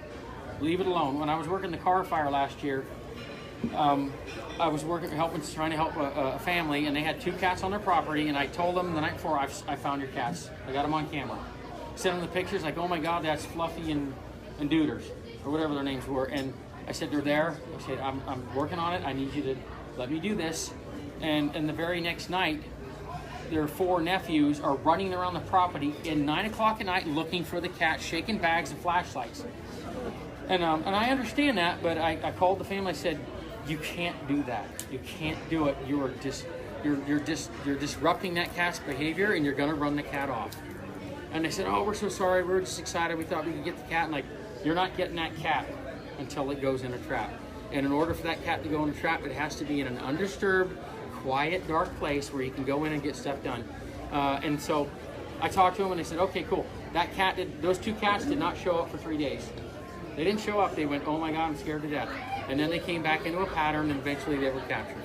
A: Leave it alone. When I was working the car fire last year, I was trying to help a family, and they had 2 cats on their property, and I told them the night before, I found your cats. I got them on camera. Sent them the pictures, like, oh my God, that's Fluffy and Dooders, or whatever their names were. And I said, they're there. I said, I'm working on it. I need you to let me do this. And the very next night, their 4 nephews are running around the property at 9 o'clock at night looking for the cat, shaking bags and flashlights. And I understand that, but I called the family. I said, you can't do that. You can't do it. You're disrupting that cat's behavior, and you're going to run the cat off. And they said, oh, we're so sorry. We were just excited. We thought we could get the cat. And like, you're not getting that cat until it goes in a trap. And in order for that cat to go in a trap, it has to be in an undisturbed, quiet, dark place where you can go in and get stuff done. And so I talked to them, and they said, okay, cool. Those 2 cats did not show up for 3 days. They didn't show up. They went, oh my God, I'm scared to death. And then they came back into a pattern, and eventually they were captured.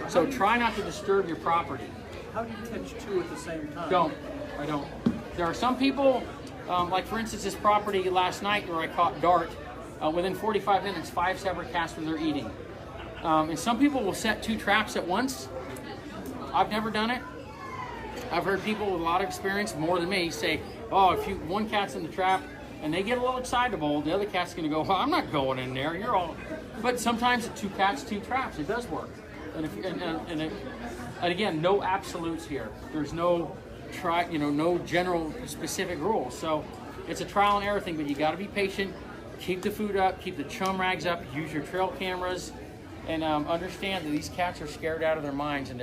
A: So try not to disturb your property.
B: How do you catch 2 at the same time?
A: I don't. There are some people, like for instance, this property last night where I caught Dart, within 45 minutes, 5 separate cats when they're eating. And some people will set 2 traps at once. I've never done it. I've heard people with a lot of experience, more than me, say, oh, if one cat's in the trap and they get a little excitable, the other cat's going to go, well, I'm not going in there. You're all. But sometimes it's 2 cats, 2 traps. It does work. And again, no absolutes here. There's no no general specific rules. So it's a trial and error thing, but you got to be patient. Keep the food up, keep the chum rags up, use your trail cameras, and understand that these cats are scared out of their minds, and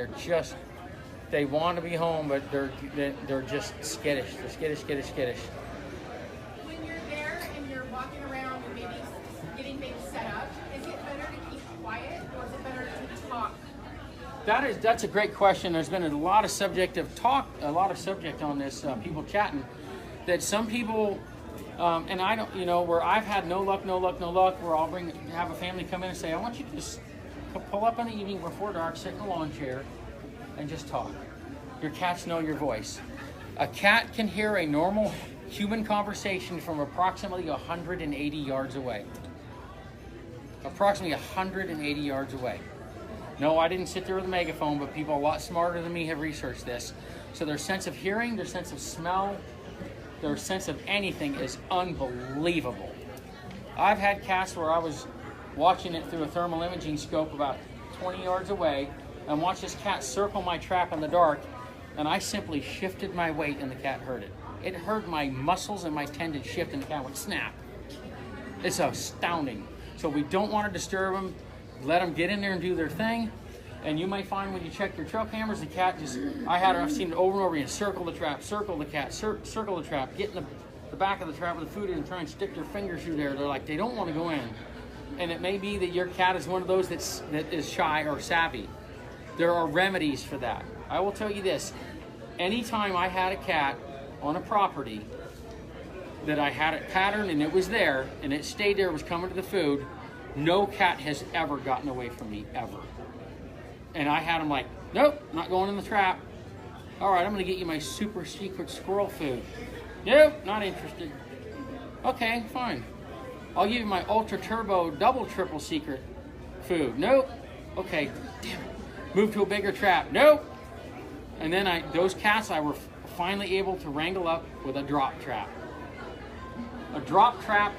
A: they want to be home, but they're just skittish. They're skittish.
D: When you're there and you're walking around and maybe getting things set up, is it better to keep quiet, or is it better to talk?
A: That's a great question. There's been a lot of subject on this, people chatting, that some people, and I don't, where I've had no luck, where I'll have a family come in and say, I want you to just pull up in the evening before dark, sit in a lawn chair, and just talk. Your cats know your voice. A cat can hear a normal human conversation from approximately 180 yards away. Approximately 180 yards away. No, I didn't sit there with a megaphone, but people a lot smarter than me have researched this. So their sense of hearing, their sense of smell, their sense of anything is unbelievable. I've had cats where I was watching it through a thermal imaging scope about 20 yards away and watched this cat circle my trap in the dark, and I simply shifted my weight and the cat heard it. It heard my muscles and my tendons shift, and the cat went snap. It's astounding. So we don't want to disturb them. Let them get in there and do their thing. And you might find when you check your trail cameras, the cat I've seen it over and over again, circle the trap, circle the cat, circle the trap, get in the back of the trap with the food in and try and stick their fingers through there. They're like, they don't want to go in. And it may be that your cat is one of those that is shy or savvy. There are remedies for that. I will tell you this, anytime I had a cat on a property that I had it patterned and it was there and it stayed there, was coming to the food, no cat has ever gotten away from me, ever. And I had them like, nope, not going in the trap. All right, I'm going to get you my super secret squirrel food. Nope, not interested. Okay, fine. I'll give you my ultra turbo double triple secret food. Nope. Okay, damn it. Move to a bigger trap. Nope. And then those cats I were finally able to wrangle up with a drop trap. A drop trap.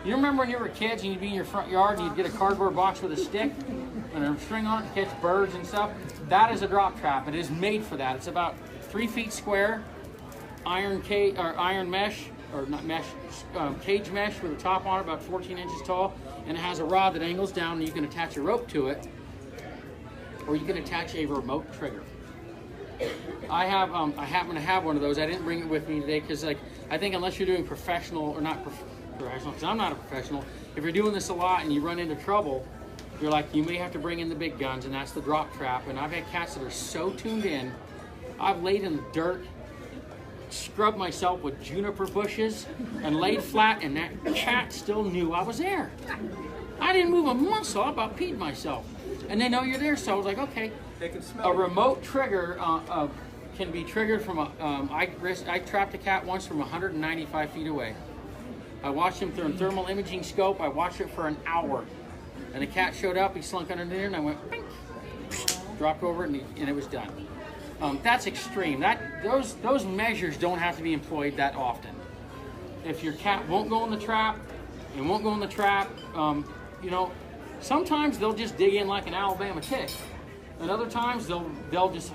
A: You remember when you were kids and you'd be in your front yard and you'd get a cardboard box with a stick and a string on it to catch birds and stuff? That is a drop trap. It is made for that. It's about 3 feet square, iron mesh, or not mesh, cage mesh with a top on it, about 14 inches tall, and it has a rod that angles down and you can attach a rope to it, or you can attach a remote trigger. I happen to have one of those. I didn't bring it with me today because I think unless you're doing professional or not professional, because I'm not a professional, if you're doing this a lot and you run into trouble, you may have to bring in the big guns, and that's the drop trap. And I've had cats that are so tuned in, I've laid in the dirt, scrubbed myself with juniper bushes, and laid flat, and that cat still knew I was there. I didn't move a muscle. I about peed myself. and they know you're there. So I was like, okay.
B: They can smell
A: A
B: you.
A: remote trigger can be triggered from I trapped a cat once from 195 feet away. I watched him through a thermal imaging scope. I watched it for an hour. And the cat showed up, he slunk under there, and I went, bing, dropped over it, and it was done. That's extreme. Those measures don't have to be employed that often. If your cat won't go in the trap, you know, sometimes they'll just dig in like an Alabama tick. And other times they'll just,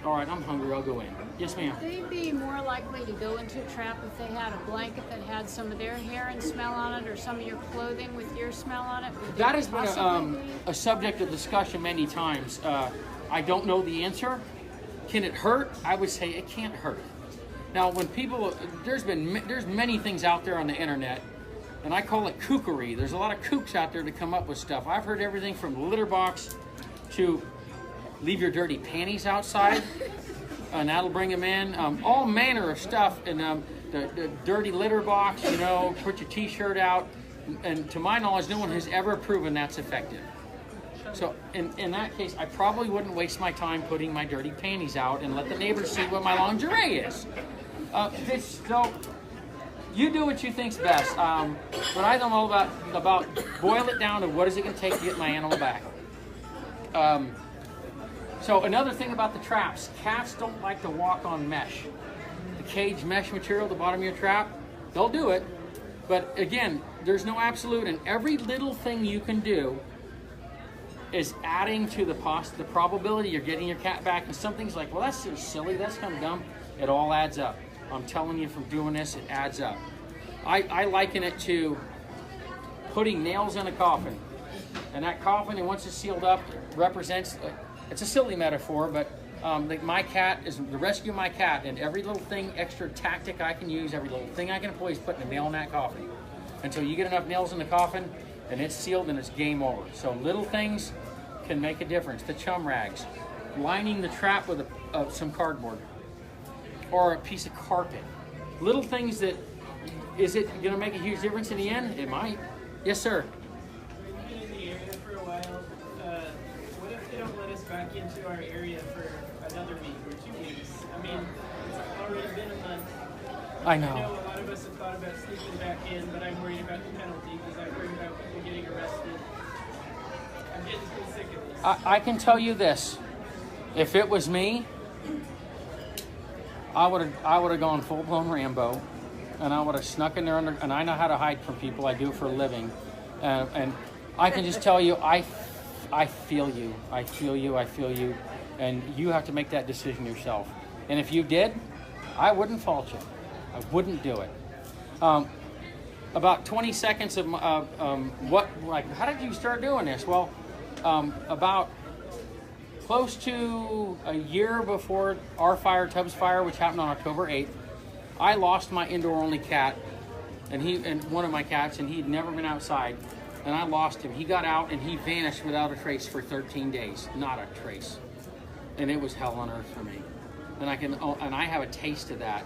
A: all right, I'm hungry, I'll go in. Yes, ma'am.
G: They'd be more likely to go into a trap if they had a blanket that had some of their hair and smell on it, or some of your clothing with your smell on it. Would
A: That
G: they
A: has been
G: possibly be?
A: a subject of discussion many times. I don't know the answer. Can it hurt? I would say it can't hurt. Now, when people, there's many things out there on the internet, and I call it kookery. There's a lot of kooks out there to come up with stuff. I've heard everything from litter box to leave your dirty panties outside, and that'll bring them in. All manner of stuff, and the dirty litter box, you know, put your t-shirt out. And to my knowledge, no one has ever proven that's effective. So in that case, I probably wouldn't waste my time putting my dirty panties out and let the neighbors see what my lingerie is. So you do what you think's best. But I don't know about boil it down to what is it going to take to get my animal back. So another thing about the traps, cats don't like to walk on mesh. The cage mesh material at the bottom of your trap, they'll do it. But again, there's no absolute, and every little thing you can do is adding to the probability you're getting your cat back. And some things like, well, that's just silly, that's kind of dumb. It all adds up. I'm telling you from doing this, it adds up. I liken it to putting nails in a coffin. And that coffin, and once it's sealed up, represents, it's a silly metaphor, but my cat is the rescue of my cat, and every little thing, extra tactic I can use, every little thing I can employ is putting a nail in that coffin. Until you get enough nails in the coffin, and it's sealed, and it's game over. So little things can make a difference. The chum rags, lining the trap with some cardboard, or a piece of carpet. Little things that, is it going to make a huge difference in the end? It might. Yes, sir.
H: We've been in the area for a while. What if they don't let us back into our area for another week or 2 weeks? I mean, it's already been a month.
A: I know.
H: I know a lot of us have thought about sneaking back in, but I'm worried about the penalty because I've heard about people getting arrested. I'm getting pretty sick of this.
A: I can tell you this. If it was me, I would have gone full-blown Rambo, and I would have snuck in there under, and I know how to hide from people. I do it for a living. And I can just tell you, I feel you. I feel you. And you have to make that decision yourself. And if you did, I wouldn't fault you. I wouldn't do it. About 20 seconds of how did you start doing this? Well, about close to a year before our fire, Tubbs fire, which happened on October 8th, I lost my indoor-only cat, and one of my cats, and he'd never been outside, and I lost him. He got out, and he vanished without a trace for 13 days. Not a trace. And it was hell on earth for me. And I have a taste of that.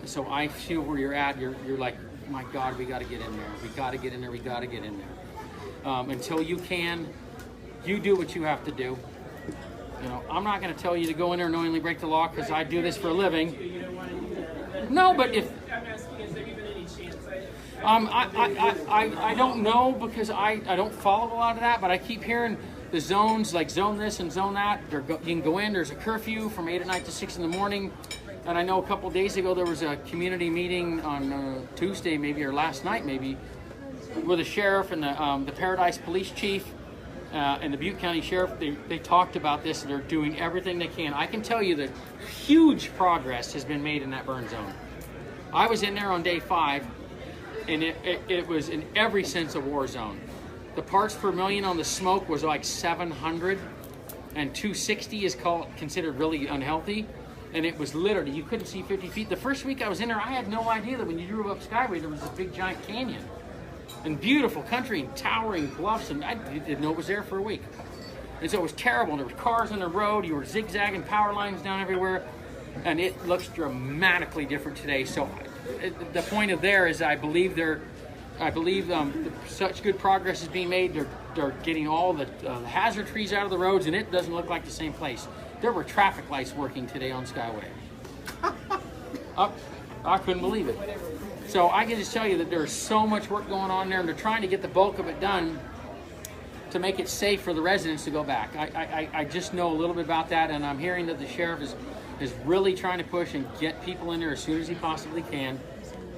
A: So I feel where you're at. You're like, my God, we got to get in there. We got to get in there. We got to get in there. Until you can, you do what you have to do. You know, I'm not going to tell you to go in there and knowingly break the law because I do this for a living.
H: You don't want to do that.
A: No, but if
H: I'm asking, is there even any chance?
A: I don't know because I don't follow a lot of that, but I keep hearing the zones, like zone this and zone that. You can go in. There's a curfew from 8 at night to 6 in the morning. And I know a couple days ago there was a community meeting on Tuesday maybe, or last night maybe, with the sheriff and the Paradise Police Chief and the Butte County Sheriff. They talked about this, and they're doing everything they can. I can tell you that huge progress has been made in that burn zone. I was in there on day 5, and it was in every sense a war zone. The parts per million on the smoke was like 700, and 260 is considered really unhealthy. And it was literally, you couldn't see 50 feet. The first week I was in there, I had no idea that when you drove up Skyway, there was this big giant canyon. And beautiful country and towering bluffs, and I didn't know it was there for a week. And so it was terrible. And there were cars on the road, you were zigzagging power lines down everywhere. And it looks dramatically different today. So the point of there is I believe they're I believe such good progress is being made. They're getting all the hazard trees out of the roads, and it doesn't look like the same place. There were traffic lights working today on Skyway. I couldn't believe it. So I can just tell you that there's so much work going on there, and they're trying to get the bulk of it done to make it safe for the residents to go back. I just know a little bit about that, and I'm hearing that the sheriff is really trying to push and get people in there as soon as he possibly can,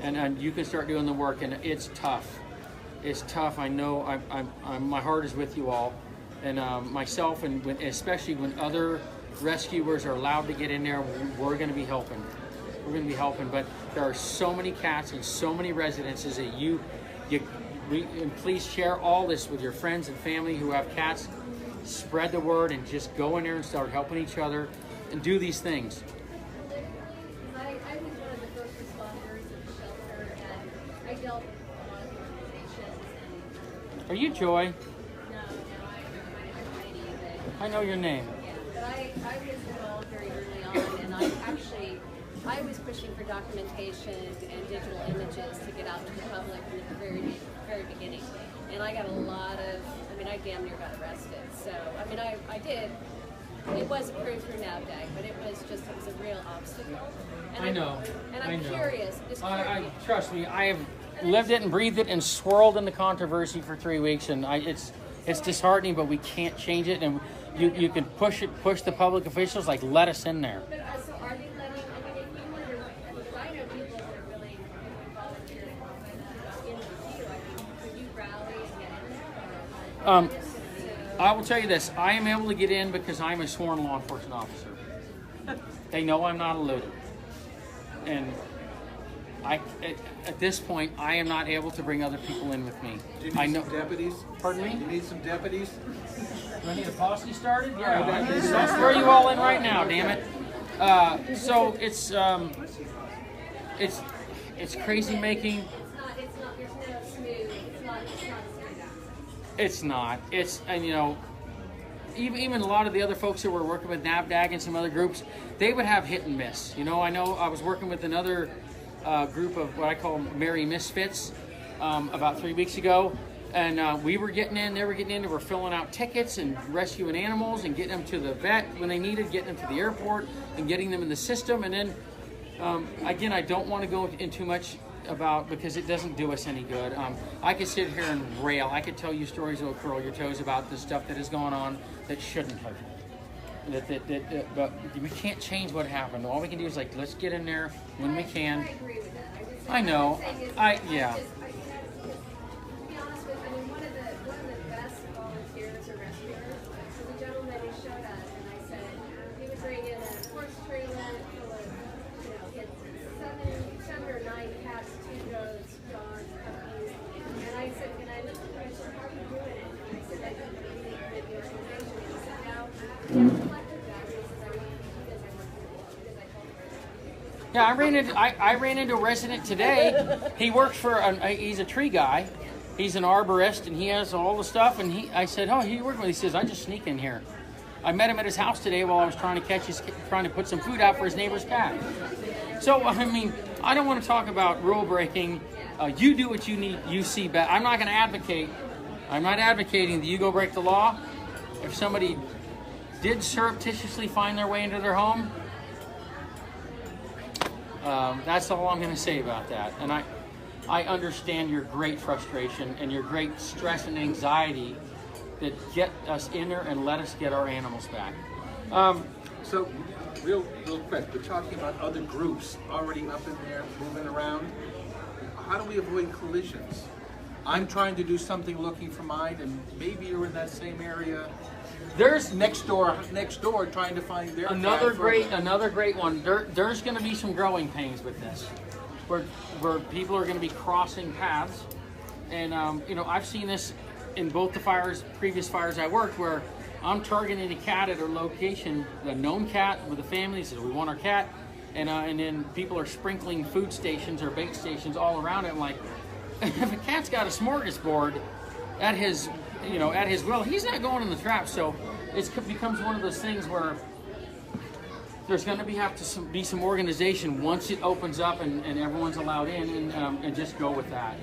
A: and you can start doing the work. And it's tough. It's tough. I know. My heart is with you all, and myself, and especially when other rescuers are allowed to get in there, we're going to be helping. We're going to be helping. But there are so many cats and so many residences that and please share all this with your friends and family who have cats. Spread the word and just go in there and start helping each other and do these things.
I: I was one of the first responders at the shelter, and I dealt with a lot of organizations.
A: Are you Joy?
I: No, I'm Heidi.
A: I know your name.
I: Yeah, but I was involved very early on, and I was pushing for documentation and digital images to get out to the public in the very beginning. And I got a lot of, I damn near got arrested. So, I did. It was approved through NAVDAG, but it was a real obstacle. And
A: I know.
I: And I'm curious.
A: Trust me, I have lived it and breathed it and swirled in the controversy for 3 weeks, and it's disheartening, but we can't change it. And you can push the public officials, like, let us in there.
I: But so are they letting? If you were, I know people that are really volunteering in the queue. Could you rally and get in there?
A: I will tell you this: I am able to get in because I'm a sworn law enforcement officer. They know I'm not eluded, and at this point, I am not able to bring other people in with me.
B: Do you need some deputies?
A: Pardon me?
B: Do you need some deputies?
A: Do I need a posse started? Yeah, let's throw you all in right now, damn it. So it's crazy making.
I: It's not. There's no smooth. It's not smooth out.
A: It's not. Even a lot of the other folks that were working with NAVDAG and some other groups, they would have hit and miss. I know I was working with another group of what I call Merry Misfits about 3 weeks ago, and we were getting in, they were getting in, they were filling out tickets and rescuing animals and getting them to the vet when they needed, getting them to the airport and getting them in the system. And then, again, I don't want to go in too much about, because it doesn't do us any good. I could sit here and rail. I could tell you stories that will curl your toes about the stuff that has gone on that shouldn't have. But we can't change what happened. All we can do is, like, let's get in there when we can.
I: I agree with that.
A: I know. Yeah.
I: To be honest with you, one of the best volunteers or rescuers was a gentleman who showed up, and I said he would bring in a horse trailer full of, he had seven or nine cats, 2 goats, dogs, puppies, and I said, and I looked at him, I said, how are you doing it? And I said, I think you need to the organization. And he said, no, he has collected that. He says, I want you because I work with you, because I told him.
A: Yeah, I ran into a resident today. He works for he's a tree guy. He's an arborist, and he has all the stuff. And I said, "Oh, you working with?" He says, "I just sneak in here." I met him at his house today while I was trying to put some food out for his neighbor's cat. So I don't want to talk about rule breaking. You do what you see best. I'm not going to advocate. I'm not advocating that you go break the law. If somebody did surreptitiously find their way into their home, that's all I'm going to say about that. And I understand your great frustration and your great stress and anxiety that get us in there and let us get our animals back.
B: So, real quick, we're talking about other groups already up in there, moving around. How do we avoid collisions? I'm trying to do something looking for mine, and maybe you're in that same area.
A: There's
B: next door trying to find their
A: another great one. There's going to be some growing pains with this, where people are going to be crossing paths, and I've seen this in both the previous fires I worked, where I'm targeting a cat at a location, a known cat with a family, says we want our cat, and then people are sprinkling food stations or bait stations all around it. I'm like, if a cat's got a smorgasbord at his will, he's not going in the trap. So it becomes one of those things where there's going to have to be some organization once it opens up and everyone's allowed in, and just go with that.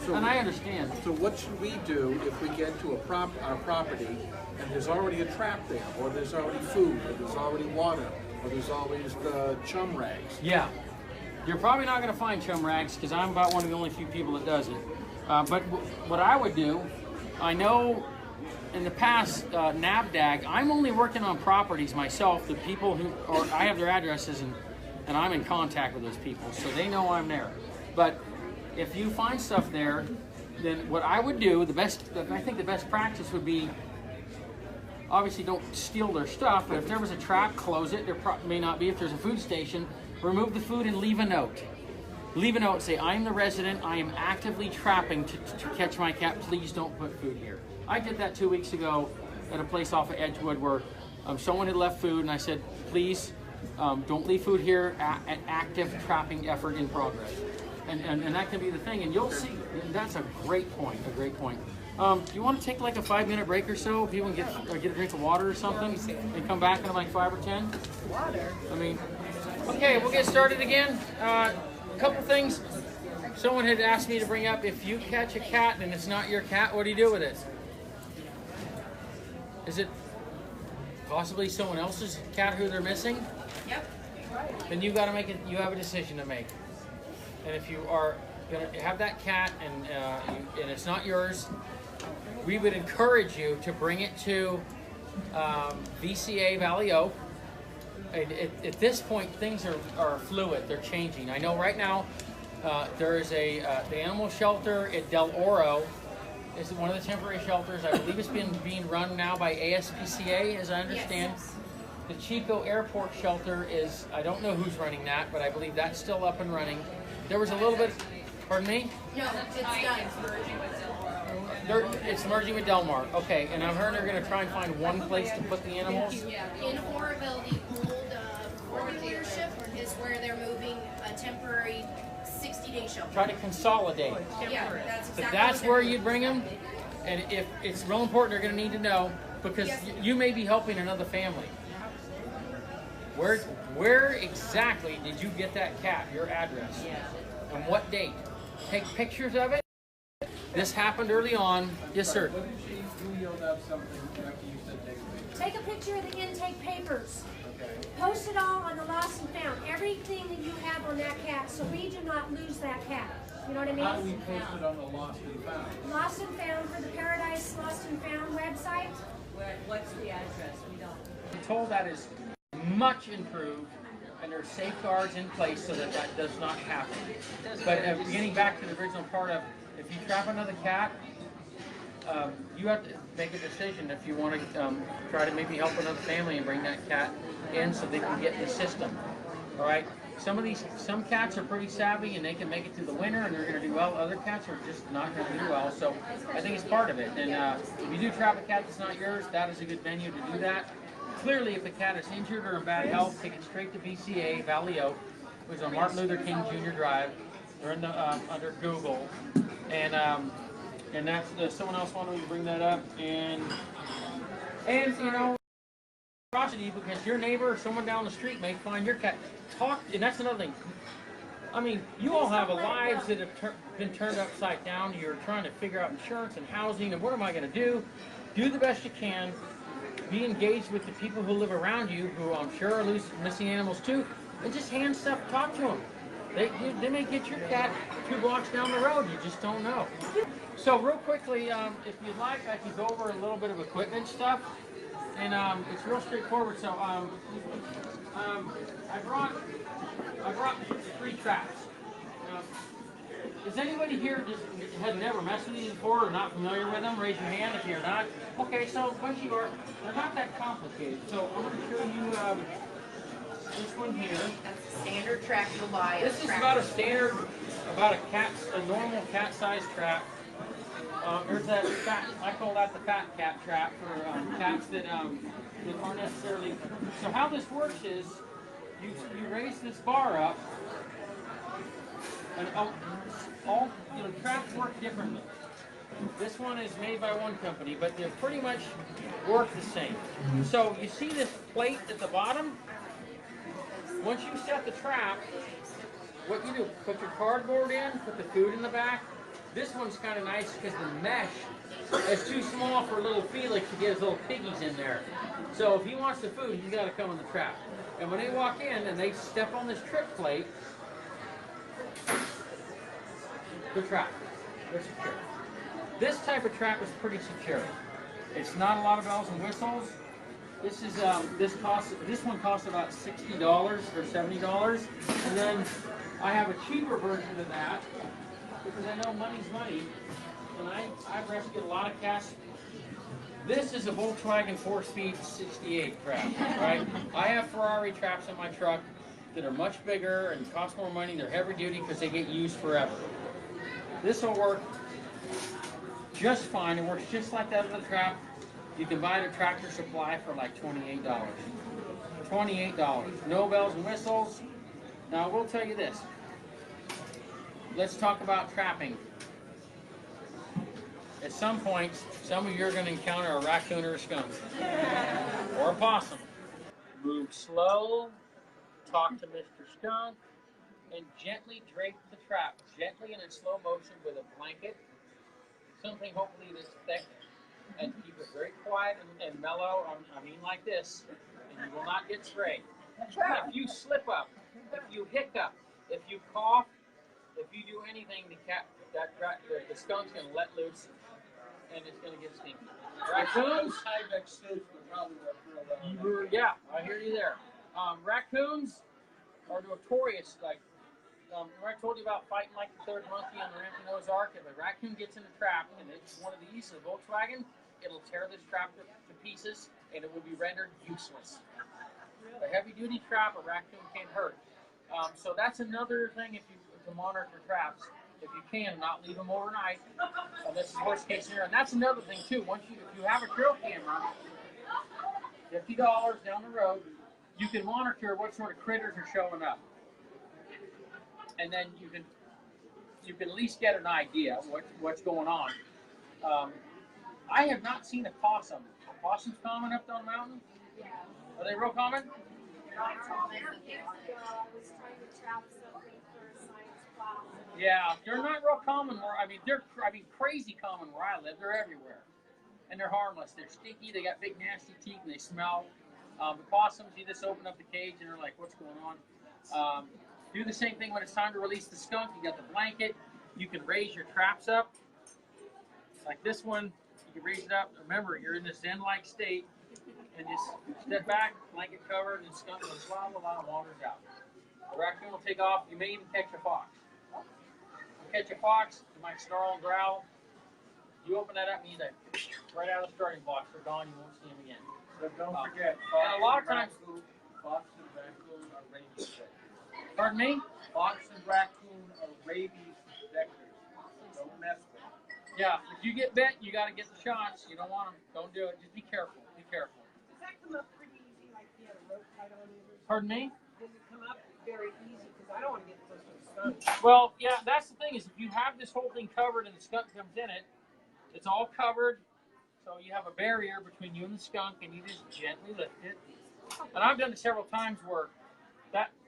A: And I understand.
B: So what should we do if we get to our property and there's already a trap there, or there's already food, or there's already water, or there's always the chum rags?
A: Yeah. You're probably not going to find chum rags because I'm about one of the only few people that does it. But what I would do, I know in the past, NABDAG, I'm only working on properties myself, the people who, or I have their addresses and I'm in contact with those people, so they know I'm there. But if you find stuff there, then what I would do, I think the best practice would be, obviously don't steal their stuff, but if there was a trap, close it. There may not be. If there's a food station, remove the food and leave a note. Leave a note, say, I'm the resident, I am actively trapping to catch my cat, please don't put food here. I did that 2 weeks ago at a place off of Edgewood where someone had left food and I said, please don't leave food here, an active trapping effort in progress. And that can be the thing, and you'll see, that's a great point, Do you want to take like a 5-minute break or so? People can get a drink of water or something and come back in like 5 or 10?
C: Water?
A: I mean, okay, we'll get started again. A couple things. Someone had asked me to bring up, if you catch a cat and it's not your cat, what do you do with it? Is it possibly someone else's cat who they're missing?
D: Yep.
A: Then you got to make it. You have a decision to make. And if you are going to have that cat and it's not yours, we would encourage you to bring it to VCA Valley Oak. At this point, things are fluid. They're changing. I know right now there is the animal shelter at Del Oro. Is one of the temporary shelters. I believe it's being run now by ASPCA, as I understand.
D: Yes.
A: The Chico Airport shelter is, I don't know who's running that, but I believe that's still up and running. There was a little bit, pardon me?
D: No, it's done.
A: It's merging with Del Mar. Okay, and I've heard they're going to try and find one place to put the animals.
J: In Oroville, the old dealership is where they're moving a temporary 60-day shelter.
A: Try to consolidate.
J: Yeah, that's
A: But
J: exactly
A: that's
J: what
A: where
J: they're
A: you'd bring them. And if it's real important, they're going to need to know, because you may be helping another family. Where exactly did you get that cat? Your address? And what date? Take pictures of it. This happened early on. Yes, sir.
B: You yelled out something after you said take a picture.
K: Take a picture of the intake papers.
B: Okay.
K: Post it all on the lost and found. Everything that you have on that cat, so we do not lose that cat. You know what I mean?
B: How do we post it on the Lost and Found?
K: Lost and Found for the Paradise Lost and Found website.
F: What's the address? We don't.
A: I'm told that is much improved, and there are safeguards in place so that does not happen. But getting back to the original part of, if you trap another cat, you have to make a decision if you want to try to maybe help another family and bring that cat in so they can get in the system. All right. Some cats are pretty savvy and they can make it through the winter and they're going to do well. Other cats are just not going to do well. So I think it's part of it. And if you do trap a cat that's not yours, that is a good venue to do that. Clearly, if the cat is injured or in bad health, take it straight to VCA Valley Oak, which is on Martin Luther King Jr. Drive. They're in the under Google, and that's someone else wanted to bring that up, and you know, because your neighbor or someone down the street may find your cat. And that's another thing. I mean, you all have lives that have been turned upside down. You're trying to figure out insurance and housing, and what am I going to do? Do the best you can. Be engaged with the people who live around you, who I'm sure are missing animals too, and just hand stuff, talk to them. They may get your cat 2 blocks down the road, you just don't know. So real quickly, if you'd like, I can go over a little bit of equipment stuff, and it's real straightforward. So I brought 3 traps. Is anybody here just has never messed with these before or not familiar with them? Raise your hand if you're not. Okay, so once you are, they're not that complicated. So I'm going to show you this one here.
D: That's a standard trap you'll buy.
A: This is about a normal cat-sized trap. There's that fat, I call that the fat cat trap for cats that aren't necessarily. So how this works is you raise this bar up. And all traps work differently. This one is made by one company, but they pretty much work the same. So you see this plate at the bottom? once you set the trap, what you do, put your cardboard in, put the food in the back. This one's kind of nice because the mesh is too small for little Felix to get his little piggies in there. So if he wants the food, he's got to come in the trap. And when they walk in and they step on this trip plate, the trap, they're secure. This type of trap is pretty secure. It's not a lot of bells and whistles. This is this one costs about $60 or $70, and then I have a cheaper version of that because I know money's money, and I've rescued a lot of cats. This is a Volkswagen 4-speed 68 trap, right? I have Ferrari traps in my truck that are much bigger and cost more money. They're heavy duty because they get used forever. This will work just fine. It works just like that other trap. You can buy it at Tractor Supply for like $28. $28. No bells and whistles. Now, I will tell you this. Let's talk about trapping. At some point, some of you are going to encounter a raccoon or a skunk. Or a possum. Move slow. Talk to Mr. Skunk. And gently drape the trap. Gently and in slow motion with a blanket. Something hopefully this thick. And keep it very quiet and mellow. I mean like this, and you will not get sprayed. If you slip up, if you hiccup, if you cough, if you do anything, the skunk's going to let loose, and it's going to get stinky. Raccoons? Yeah, I hear you there. Raccoons are notorious. Like, remember I told you about fighting like the third monkey on the Ramp Ark? If a raccoon gets in a trap, and it's one of these, a Volkswagen, it'll tear this trap to pieces, and it will be rendered useless. A heavy-duty trap, a raccoon can't hurt. So that's another thing to monitor traps. If you can, not leave them overnight. This is worst case scenario. And that's another thing too. If you have a trail camera, $50 down the road, you can monitor what sort of critters are showing up, and then you can at least get an idea of what's going on. I have not seen a possum. Are possums common up on the mountain?
K: Yeah.
A: Are they real common?
K: I was trying to trap something for a science class.
A: Yeah, they're not real common they're crazy common where I live. They're everywhere. And they're harmless. They're stinky, they got big nasty teeth, and they smell. The possums, you just open up the cage and they're like, what's going on? Do the same thing when it's time to release the skunk. You got the blanket. You can raise your traps up. Like this one, you can raise it up. Remember, you're in this zen-like state. And just step back, blanket covered, and skunk goes blah, blah, blah, and wanders out. The raccoon will take off. You may even catch a fox. You catch a fox, you might snarl and growl. You open that up and he's like, right out of the starting blocks. They're gone. You won't see him again.
E: But don't forget,
A: and a lot of times,
E: fox and raccoon are rabies vectors.
A: Pardon me?
E: Fox and raccoon are rabies vectors. Don't mess with them.
A: Yeah, if you get bit, you got to get the shots. You don't want them. Don't do it. Just be careful. Be careful.
L: Does that come up pretty easy, like if you had a rope tied on you?
A: Pardon me?
L: Does it come up very easy? Because I don't want to get close to the skunk.
A: Well, yeah, that's the thing is if you have this whole thing covered and the skunk comes in it, it's all covered. So you have a barrier between you and the skunk, and you just gently lift it. And I've done it several times where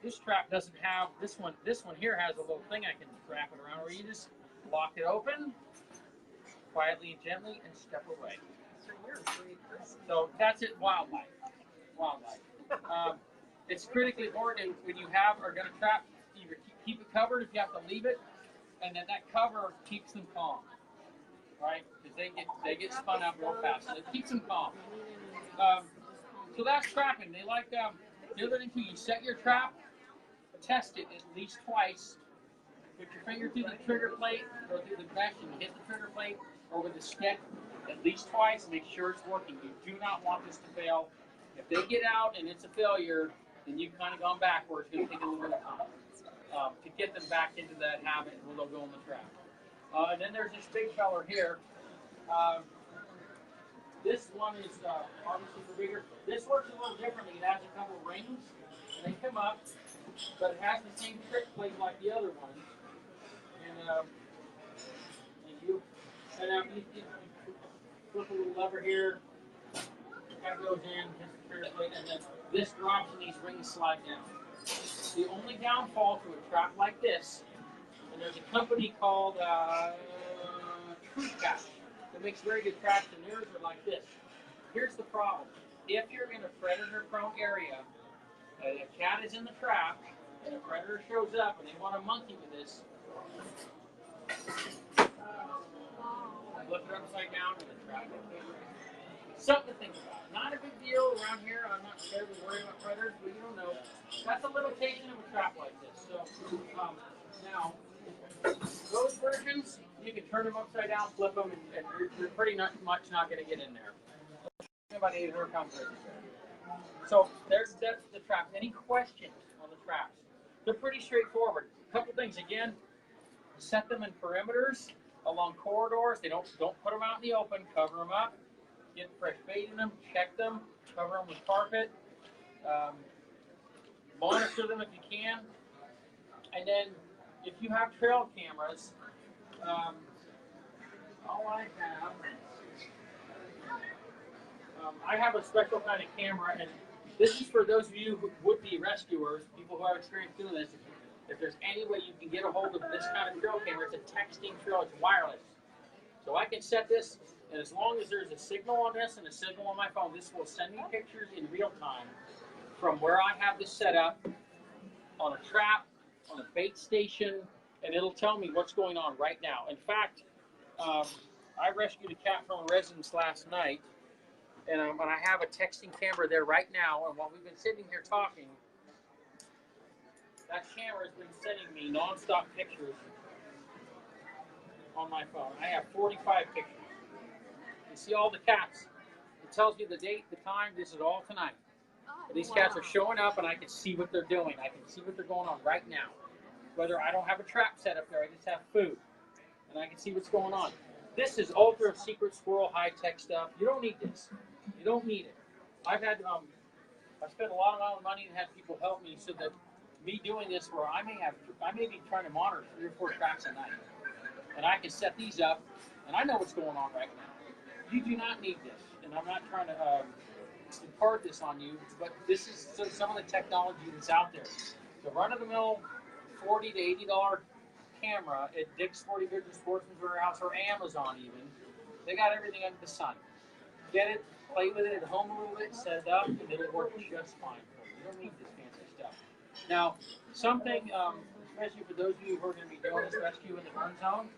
A: this trap doesn't have this one. This one here has a little thing I can wrap it around, where you just lock it open, quietly and gently, and step away. So that's it. Wildlife. It's critically important when you are going to trap. Either keep it covered if you have to leave it, and then that cover keeps them calm. Right? Because they get spun out real fast. So it keeps them calm. So that's trapping. They like the other thing too. You set your trap, test it at least twice. Put your finger through the trigger plate, or through the mesh, and hit the trigger plate, or with a stick at least twice. Make sure it's working. You do not want this to fail. If they get out and it's a failure, then you've kind of gone backwards. It's going to take a little bit of time to get them back into that habit where they'll go in the trap. And then there's this big feller here. This one is obviously for bigger. This works a little differently. It has a couple rings, and they come up, but it has the same trick plate like the other one. And you flip a little lever here, kind of goes in, hits the trigger plate, and then this drops and these rings slide down. The only downfall to a trap like this, and there's a company called Cat that makes very good traps, and theirs are like this. Here's the problem. If you're in a predator-prone area, and a cat is in the trap, and a predator shows up and they want to monkey with this, flip it upside down in the trap. Something to think about. Not a big deal around here. I'm not terribly worried about predators, but you don't know. That's a limitation of a trap like this. So now, those versions, you can turn them upside down, flip them, and you're pretty much not going to get in there. About 800 pounds. So that's the traps. Any questions on the traps? They're pretty straightforward. A couple things. Again, set them in perimeters along corridors. They don't put them out in the open. Cover them up. Get fresh bait in them. Check them. Cover them with carpet. Monitor them if you can. And then, if you have trail cameras, I have a special kind of camera, and this is for those of you who would be rescuers, people who have experience doing this. If there's any way you can get a hold of this kind of trail camera, it's a texting trail, it's wireless. So I can set this, and as long as there's a signal on this and a signal on my phone, this will send me pictures in real time from where I have this set up on a trap, on a bait station, and it'll tell me what's going on right now. In fact, I rescued a cat from a residence last night, and I have a texting camera there right now, and while we've been sitting here talking, that camera has been sending me non-stop pictures on my phone. I have 45 pictures. You see all the cats. It tells you the date, the time. This is all tonight. These cats are showing up, and I can see what they're doing. I can see what they're going on right now. Whether I don't have a trap set up there, I just have food, and I can see what's going on. This is ultra secret squirrel high-tech stuff. You don't need this. You don't need it. I've had I spent a lot of money and had people help me so that me doing this, where I may be trying to monitor 3 or 4 traps a night, and I can set these up, and I know what's going on right now. You do not need this, and I'm not trying to impart this on you, but this is some of the technology that's out there. The run-of-the-mill $40 to $80 camera at Dick's Sporting Goods and Sportsman's Warehouse or Amazon even, they got everything under the sun. Get it, play with it at home a little bit, set it up, and it'll work just fine for you. You don't need this fancy stuff. Now, something, especially for those of you who are going to be doing this rescue in the burn zone,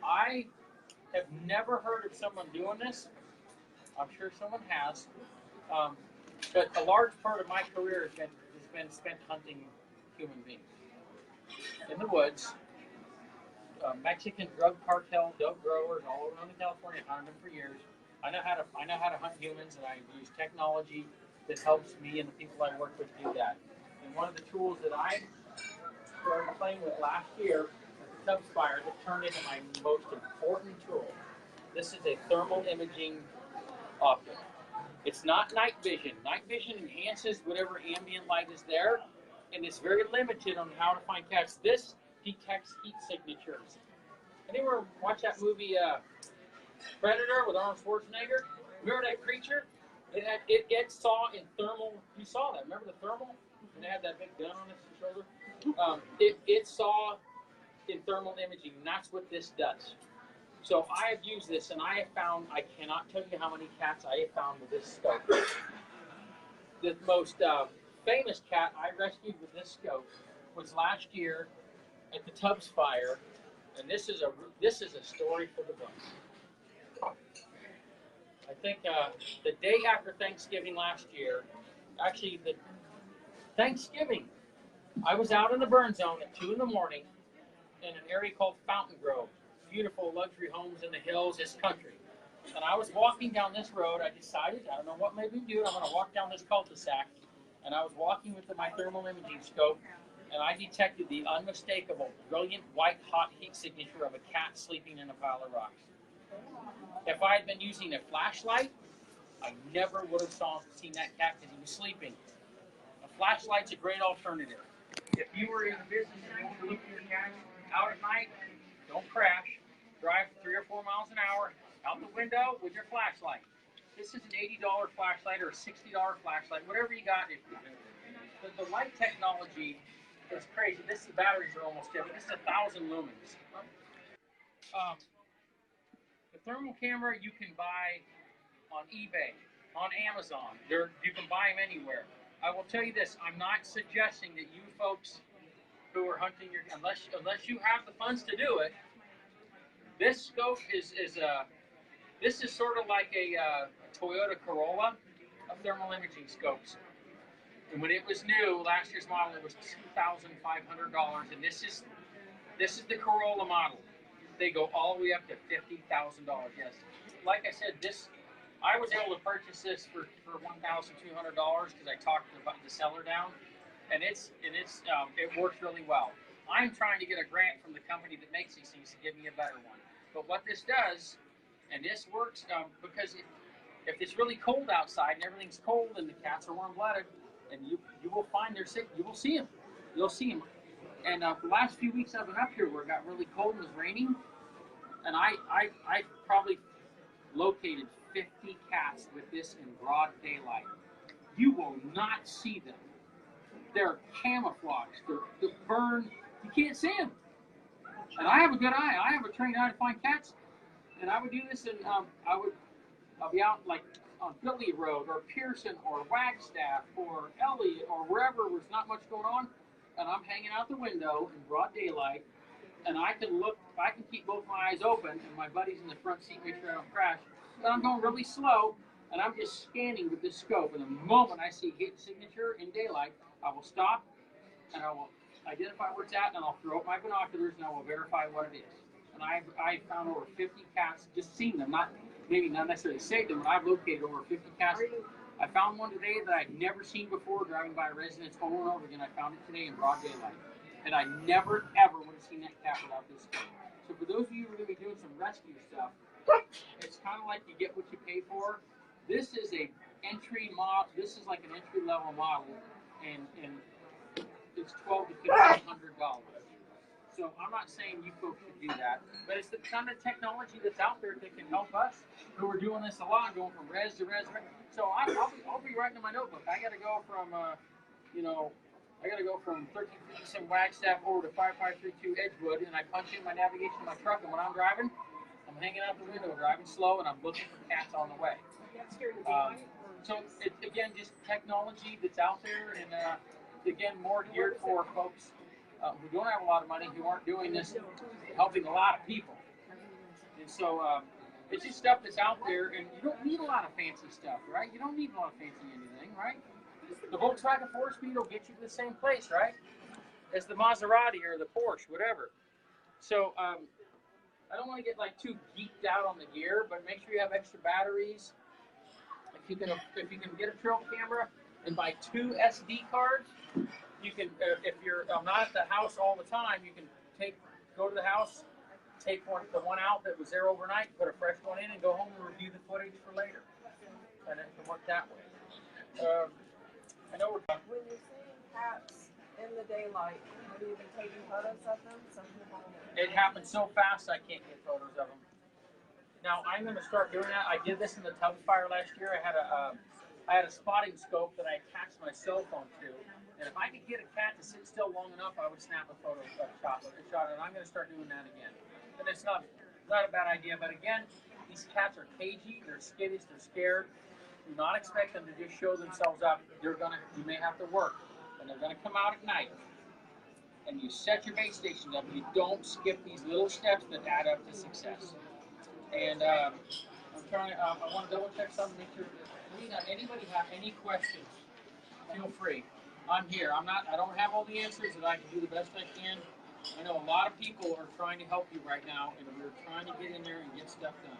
A: I have never heard of someone doing this. I'm sure someone has, but a large part of my career has been spent hunting human beings in the woods. Mexican drug cartel, dope growers all around California. I've hunted them for years. I know how to hunt humans, and I use technology that helps me and the people I work with do that. And one of the tools that I started playing with last year at the Tubbs Fire that turned into my most important tool. This is a thermal imaging optic. It's not night vision. Night vision enhances whatever ambient light is there, and it's very limited on how to find cats. This detects heat signatures. Anyone watch that movie Predator with Arnold Schwarzenegger? Remember that creature? It saw in thermal. You saw that. Remember the thermal? And it had that big gun on its shoulder. It saw in thermal imaging. And that's what this does. So I have used this, and I have found, I cannot tell you how many cats I have found with this scope. The most famous cat I rescued with this scope was last year at the Tubbs Fire, and this is a story for the book. I think the day after Thanksgiving last year, actually the Thanksgiving, I was out in the burn zone at 2 in the morning in an area called Fountain Grove. Beautiful luxury homes in the hills, this country. And I was walking down this road. I decided, I don't know what made me do it, I'm going to walk down this cul-de-sac. And I was walking with my thermal imaging scope, and I detected the unmistakable, brilliant, white, hot heat signature of a cat sleeping in a pile of rocks. If I had been using a flashlight, I never would have seen that cat because he was sleeping. A flashlight's a great alternative. If you were in the business and you want to look for your cat out at night, don't crash. Drive 3 or 4 miles an hour out the window with your flashlight. This is an $80 flashlight or a $60 flashlight, whatever you got. the light technology is crazy. The batteries are almost dead, but this is 1,000 lumens. The thermal camera you can buy on eBay, on Amazon. You can buy them anywhere. I will tell you this: I'm not suggesting that you folks who are hunting unless you have the funds to do it. This scope is sort of like a Toyota Corolla of thermal imaging scopes. And when it was new, last year's model, it was $2,500, and this is the Corolla model. They go all the way up to $50,000. Yes, like I said, I was able to purchase this for $1,200 because I talked the seller down, and it works really well. I'm trying to get a grant from the company that makes these things to give me a better one. But what this does, and this works because if it's really cold outside and everything's cold and the cats are warm-blooded, and you will find they're sick, you will see them. You'll see them. And the last few weeks I've been up here where it got really cold and it was raining, and I probably located 50 cats with this in broad daylight. You will not see them. They're camouflaged. They're burned. You can't see them. And I have a good eye. I have a trained eye to find cats. And I would do this, and I'll be out like on Philly Road or Pearson or Wagstaff or Elliott or wherever there's not much going on, and I'm hanging out the window in broad daylight, and I can keep both my eyes open, and my buddy's in the front seat, make sure I don't crash. But I'm going really slow, and I'm just scanning with this scope. And the moment I see hit signature in daylight, I will stop, and I will identify where it's at, and I'll throw up my binoculars, and I will verify what it is. And I found over 50 cats, just seen them, maybe not necessarily saved them, but I've located over 50 cats. I found one today that I'd never seen before driving by a residence over and over again. I found it today in broad daylight. And I never, ever would have seen that cat without this scope. So for those of you who are going to be doing some rescue stuff, it's kind of like you get what you pay for. This is a entry model. This is like an entry level model, and it's $1,200 to $1,500. So I'm not saying you folks should do that, but it's the kind of technology that's out there that can help us who are doing this a lot, going from res to res. So I'll be writing in my notebook. I got to go from I got to go from 1357 Wagstaff over to 5532 Edgewood, and I punch in my navigation in my truck, and when I'm driving, I'm hanging out the window, driving slow, and I'm looking for cats on the way. So it's, again, just technology that's out there, and again, more geared for folks who don't have a lot of money, who aren't doing this, helping a lot of people. And so it's just stuff that's out there, and you don't need a lot of fancy stuff, right? You don't need a lot of fancy anything, right? The Volkswagen 4-speed will get you to the same place, right? As the Maserati or the Porsche, whatever. So I don't want to get like too geeked out on the gear, but make sure you have extra batteries. If you can get a trail camera and buy 2 SD cards, you can. If you're not at the house all the time, you can go to the house, take the one out that was there overnight, put a fresh one in, and go home and review the footage for later. And it can work that way. I know we're
C: When you're seeing cats in the daylight, have you been taking photos of them? Some people.
A: It happens so fast I can't get photos of them. Now I'm going to start doing that. I did this in the Tubbs fire last year. I had a spotting scope that I attached my cell phone to, and if I could get a cat to sit still long enough, I would snap a photo, a shot, and I'm going to start doing that again. And it's not a bad idea, but again, these cats are cagey, they're skittish, they're scared. Do not expect them to just show themselves up. You may have to work, and they're going to come out at night. And you set your base stations up. You don't skip these little steps that add up to success. And I want to double check something. Make sure. Anybody have any questions? Feel free. I'm here. I don't have all the answers, and I can do the best I can. I know a lot of people are trying to help you right now, and we're trying to get in there and get stuff done.